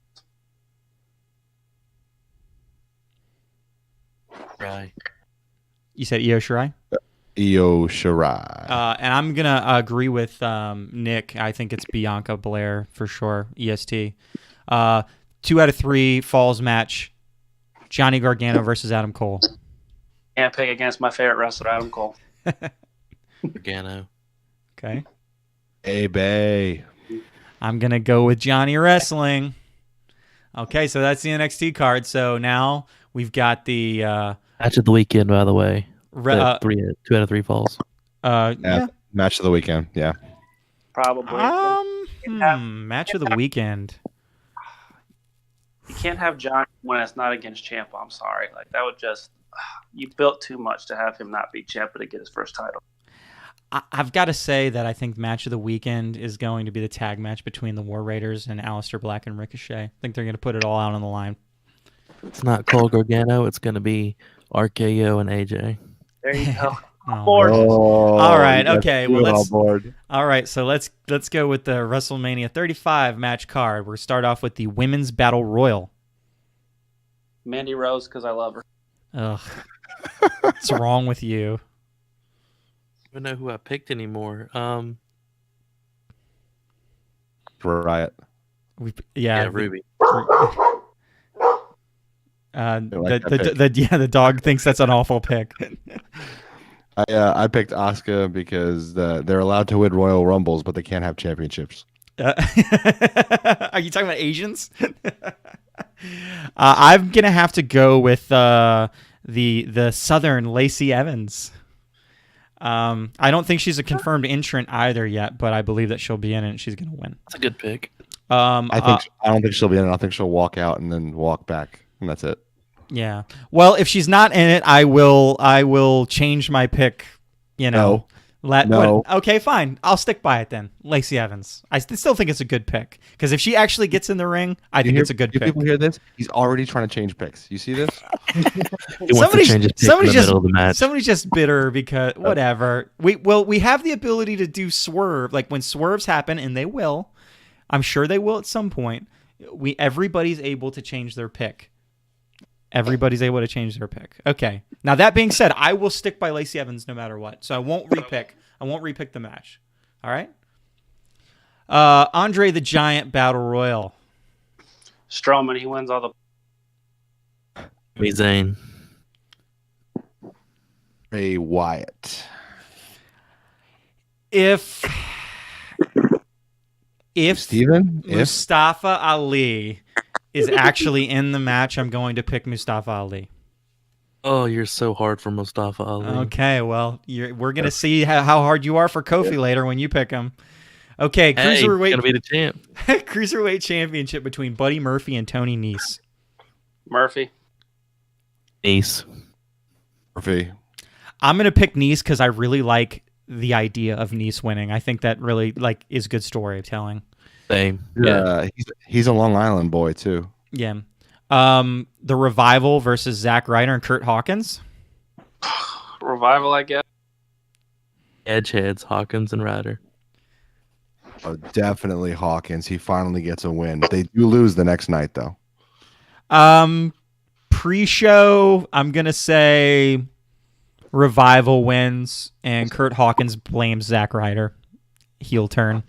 Right. You said Io Shirai? Io Shirai. And I'm going to agree with Nick. I think it's Bianca Belair for sure. EST. 2 out of 3 falls match. Johnny Gargano versus Adam Cole. Can't pick against my favorite wrestler, Adam Cole. Gargano. Okay. Hey, Bay. I'm going to go with Johnny Wrestling. Okay, so that's the NXT card. So now we've got the... match of the weekend, by the way. 2 out of 3 falls. Yeah. Match of the weekend, yeah. Probably. Match of the weekend. You can't have Johnny when it's not against Ciampa. I'm sorry. Like, that would just... You built too much to have him not beat Ciampa to get his first title. I've got to say that I think match of the weekend is going to be the tag match between the War Raiders and Aleister Black and Ricochet. I think they're going to put it all out on the line. It's not Cole Gargano. It's going to be RKO and AJ. There you go. All right. Okay. Well, all right. So let's go with the WrestleMania 35 match card. We'll start off with the Women's Battle Royal. Mandy Rose, because I love her. Ugh. What's wrong with you? I don't know who I picked anymore. Riot. Ruby. The dog thinks that's an awful pick. I picked Asuka because they're allowed to win Royal Rumbles, but they can't have championships. Are you talking about Asians? I'm gonna have to go with the Southern Lacey Evans. I don't think she's a confirmed entrant either yet, but I believe that she'll be in it and she's gonna win. That's a good pick. I don't think she'll be in it. I think she'll walk out and then walk back, and that's it. Yeah. Well, if she's not in it, I will change my pick. No. Okay, fine. I'll stick by it then. Lacey Evans. I still think it's a good pick because if she actually gets in the ring, I think it's a good do pick. People hear this? He's already trying to change picks. You see this? He wants to change his pick in the middle of the match. Somebody's just bitter because whatever. We have the ability to do swerve, like when swerves happen, and they will. I'm sure they will at some point. Everybody's able to change their pick. Everybody's able to change their pick. Okay. Now that being said, I will stick by Lacey Evans no matter what. So I won't repick. I won't repick the match. All right. Andre the Giant Battle Royal. Strowman, he wins all the. Zane. Bray Wyatt. If Steven? Mustafa Ali is actually in the match, I'm going to pick Mustafa Ali. Oh, you're so hard for Mustafa Ali. Okay, well, we're going to see how hard you are for Kofi later when you pick him. Okay, Cruiserweight. Gonna be the champ. Cruiserweight Championship between Buddy Murphy and Tony Nese. Murphy. Nese. Murphy. I'm going to pick Nese because I really like the idea of Nese winning. I think that really is good storytelling. Same. Yeah. He's a Long Island boy too. Yeah. The Revival versus Zack Ryder and Curt Hawkins. Revival, I guess. Edgeheads, Hawkins and Ryder. Oh, definitely Hawkins. He finally gets a win. They do lose the next night though. Pre-show, I'm gonna say Revival wins and Curt Hawkins blames Zack Ryder. Heel turn.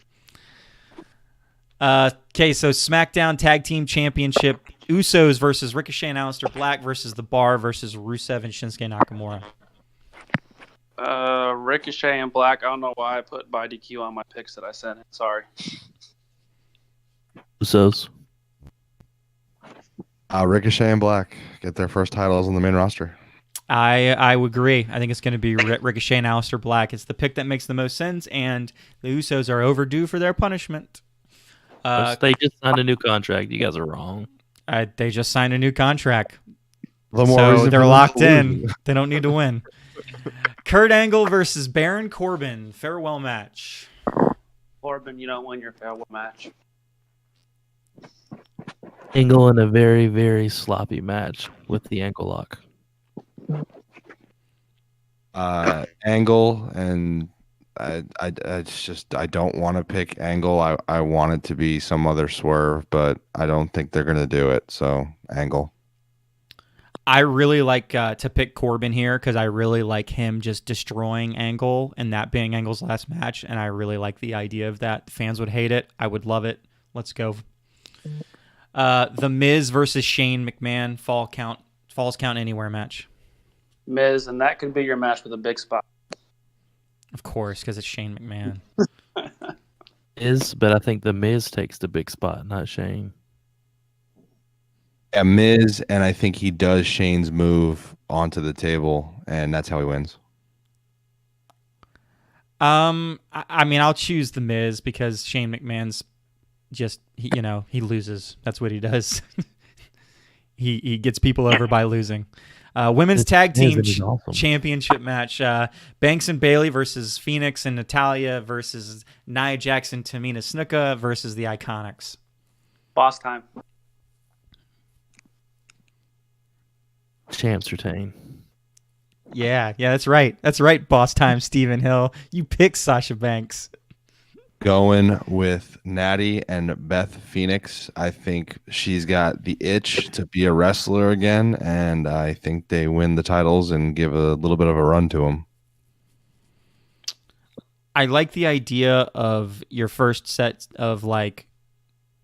Okay, so SmackDown Tag Team Championship. Usos versus Ricochet and Aleister Black versus The Bar versus Rusev and Shinsuke Nakamura. Ricochet and Black. I don't know why I put by DQ on my picks that I sent. Sorry. Usos. Ricochet and Black get their first titles on the main roster. I would agree. I think it's going to be Ricochet and Aleister Black. It's the pick that makes the most sense, and the Usos are overdue for their punishment. They just signed a new contract. You guys are wrong. They just signed a new contract. So they're locked in. They don't need to win. Kurt Angle versus Baron Corbin. Farewell match. Corbin, you don't win your farewell match. Angle in a very, very sloppy match with the ankle lock. Angle, and I don't want to pick Angle. I want it to be some other swerve, but I don't think they're gonna do it. So Angle. I really like to pick Corbin here because I really like him just destroying Angle and that being Angle's last match, and I really like the idea of that. Fans would hate it. I would love it. Let's go. The Miz versus Shane McMahon falls count anywhere match. Miz, and that could be your match with a big spot. Of course, because it's Shane McMahon. But I think the Miz takes the big spot, not Shane. Yeah, Miz, and I think he does Shane's move onto the table, and that's how he wins. I mean, I'll choose the Miz because Shane McMahon's just he loses. That's what he does. he gets people over by losing. Women's Tag Team Championship match. Banks and Bayley versus Phoenix and Natalya versus Nia Jax and Tamina Snuka versus the Iconics. Boss time. Champs retain. Yeah, that's right. That's right, boss time, Stephen Hill. You pick Sasha Banks. Going with Natty and Beth Phoenix. I think she's got the itch to be a wrestler again, and I think they win the titles and give a little bit of a run to them. I like the idea of your first set of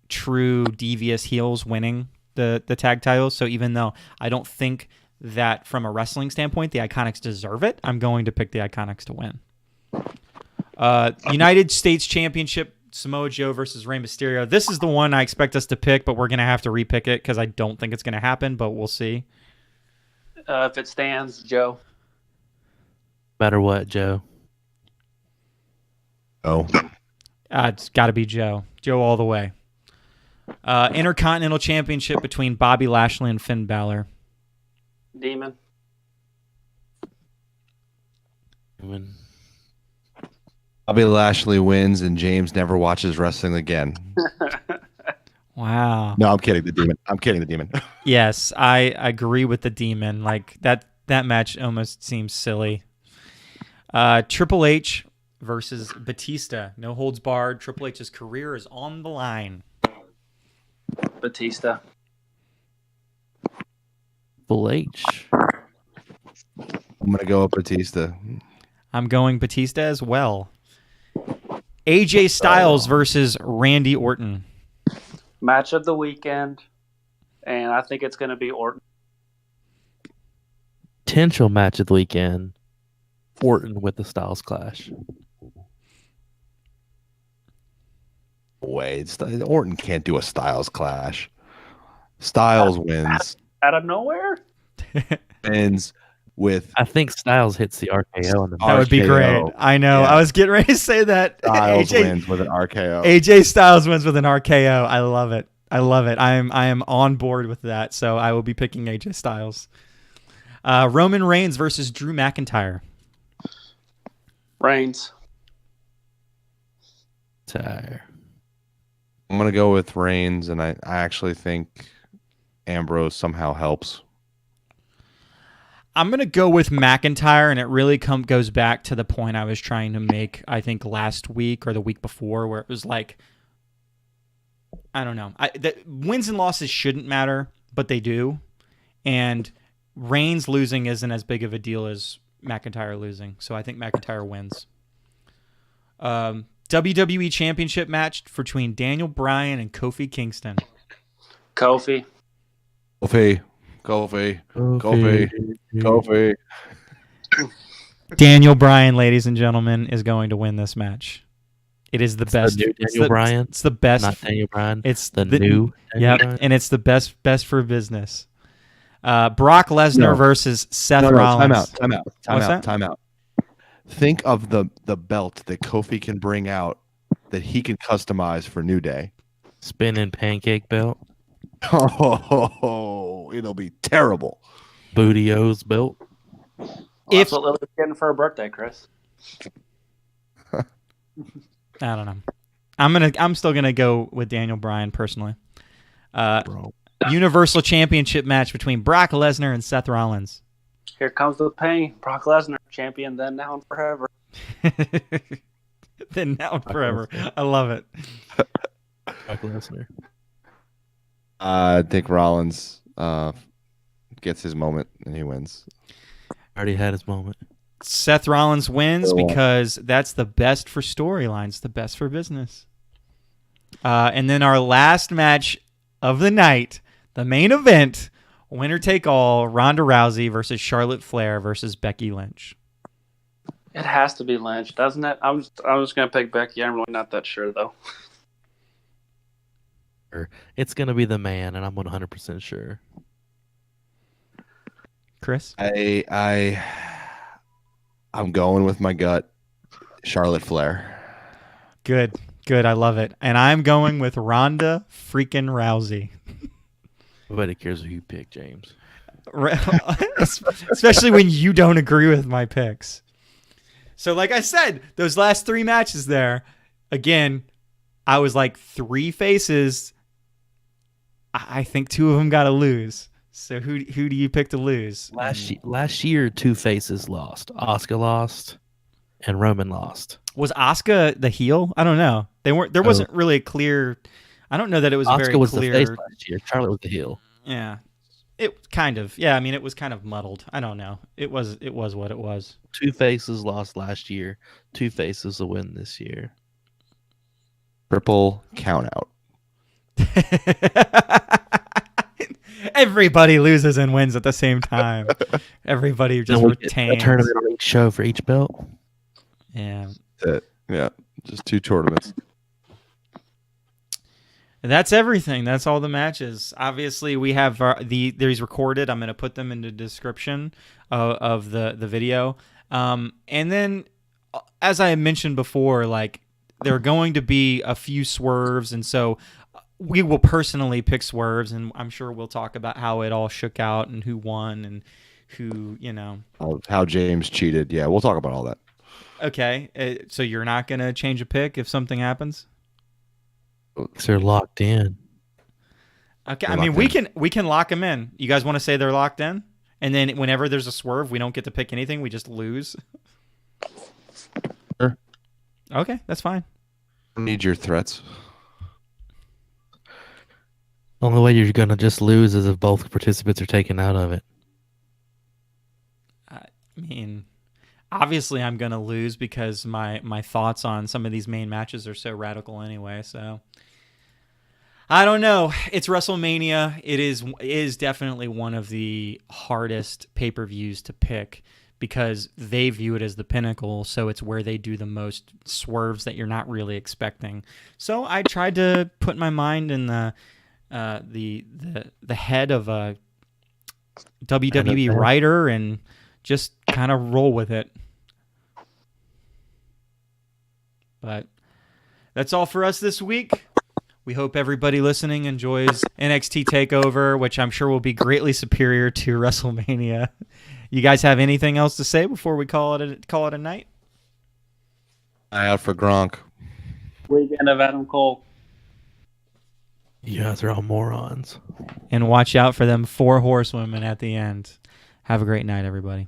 true devious heels winning the tag titles. So even though I don't think that from a wrestling standpoint the Iconics deserve it, I'm going to pick the Iconics to win. United States Championship, Samoa Joe versus Rey Mysterio. This is the one I expect us to pick, but we're going to have to repick it because I don't think it's going to happen, but we'll see. If it stands, Joe. Matter what, Joe. Oh. It's got to be Joe. Joe all the way. Intercontinental Championship between Bobby Lashley and Finn Balor. Demon. Bobby Lashley wins and James never watches wrestling again. Wow. No, I'm kidding. The demon. I'm kidding. The demon. Yes, I agree with the demon. Like that match almost seems silly. Triple H versus Batista. No holds barred. Triple H's career is on the line. Batista. Triple H. I'm gonna go with Batista. I'm going Batista as well. AJ Styles versus Randy Orton. Match of the weekend, and I think it's going to be Orton. Potential match of the weekend. Orton with the Styles Clash. Wait, Orton can't do a Styles Clash. Styles wins. Out of nowhere? Wins with I think Styles hits the RKO. That would be RKO. great. I know. Yeah. I was getting ready to say that. Styles wins with an RKO. AJ Styles wins with an RKO. I love it. I am on board with that. So I will be picking AJ Styles. Roman Reigns versus Drew McIntyre. Reigns. Tire. I'm gonna go with Reigns, and I actually think Ambrose somehow helps. I'm going to go with McIntyre, and it really goes back to the point I was trying to make, I think, last week or the week before, where it was like, I don't know. The wins and losses shouldn't matter, but they do. And Reigns losing isn't as big of a deal as McIntyre losing. So I think McIntyre wins. WWE Championship match between Daniel Bryan and Kofi Kingston. Kofi. Kofi. Daniel Bryan, ladies and gentlemen, is going to win this match. It is the best. Daniel Bryan. It's the best. Not Daniel Bryan. It's the new. Yeah, and it's the best for business. Brock Lesnar versus Seth Rollins. Time out. Think of the belt that Kofi can bring out that he can customize for New Day. Spinning pancake belt. Oh, it'll be terrible. Booty-O's belt. Well, that's what Lily's getting for her birthday, Chris. I don't know. I'm still gonna go with Daniel Bryan personally. Universal Championship match between Brock Lesnar and Seth Rollins. Here comes the pain. Brock Lesnar, champion then, now, and forever. Then now and forever. I love it. Brock Lesnar. I think Rollins gets his moment and he wins. Already had his moment. Seth Rollins wins because that's the best for storylines, the best for business. And then our last match of the night, the main event, winner take all, Ronda Rousey versus Charlotte Flair versus Becky Lynch. It has to be Lynch, doesn't it? I'm just going to pick Becky. I'm really not that sure, though. It's going to be the man, and I'm 100% sure. Chris? I'm going with my gut. Charlotte Flair. Good. I love it. And I'm going with Ronda freaking Rousey. Nobody cares who you pick, James. Especially when you don't agree with my picks. So like I said, those last three matches there, again, I was like three faces. I think two of them got to lose. So who do you pick to lose? Last year, two faces lost. Asuka lost, and Roman lost. Was Asuka the heel? I don't know. There wasn't really a clear. I don't know that it was Asuka very was clear. the face last year. Charlotte was the heel. Yeah, it kind of. Yeah, I mean, it was kind of muddled. I don't know. It was what it was. Two faces lost last year. Two faces will win this year. Triple count out. Everybody loses and wins at the same time. Everybody just retains. A tournament on each show for each belt. Yeah. Yeah. Just two tournaments. That's everything. That's all the matches. Obviously, we have these recorded. I'm going to put them in the description of the video. And then, as I mentioned before, like there are going to be a few swerves, and so we will personally pick swerves, and I'm sure we'll talk about how it all shook out and who won and who, how James cheated. Yeah, we'll talk about all that. Okay. So you're not gonna change a pick if something happens? Because they're locked in. Okay. They're I mean, locked we can lock them in. You guys want to say they're locked in, and then whenever there's a swerve, we don't get to pick anything. We just lose. Sure. Okay, that's fine. I need your threats. Only way you're gonna just lose is if both participants are taken out of it. I mean, obviously, I'm gonna lose because my thoughts on some of these main matches are so radical anyway. So I don't know. It's WrestleMania. It is definitely one of the hardest pay-per-views to pick because they view it as the pinnacle. So it's where they do the most swerves that you're not really expecting. So I tried to put my mind in the head of a WWE writer and just kind of roll with it. But that's all for us this week. We hope everybody listening enjoys NXT TakeOver, which I'm sure will be greatly superior to WrestleMania. You guys have anything else to say before we call it a night? Eye out for Gronk. Weekend of Adam Cole. You guys are all morons. And watch out for them 4 horsewomen at the end. Have a great night, everybody.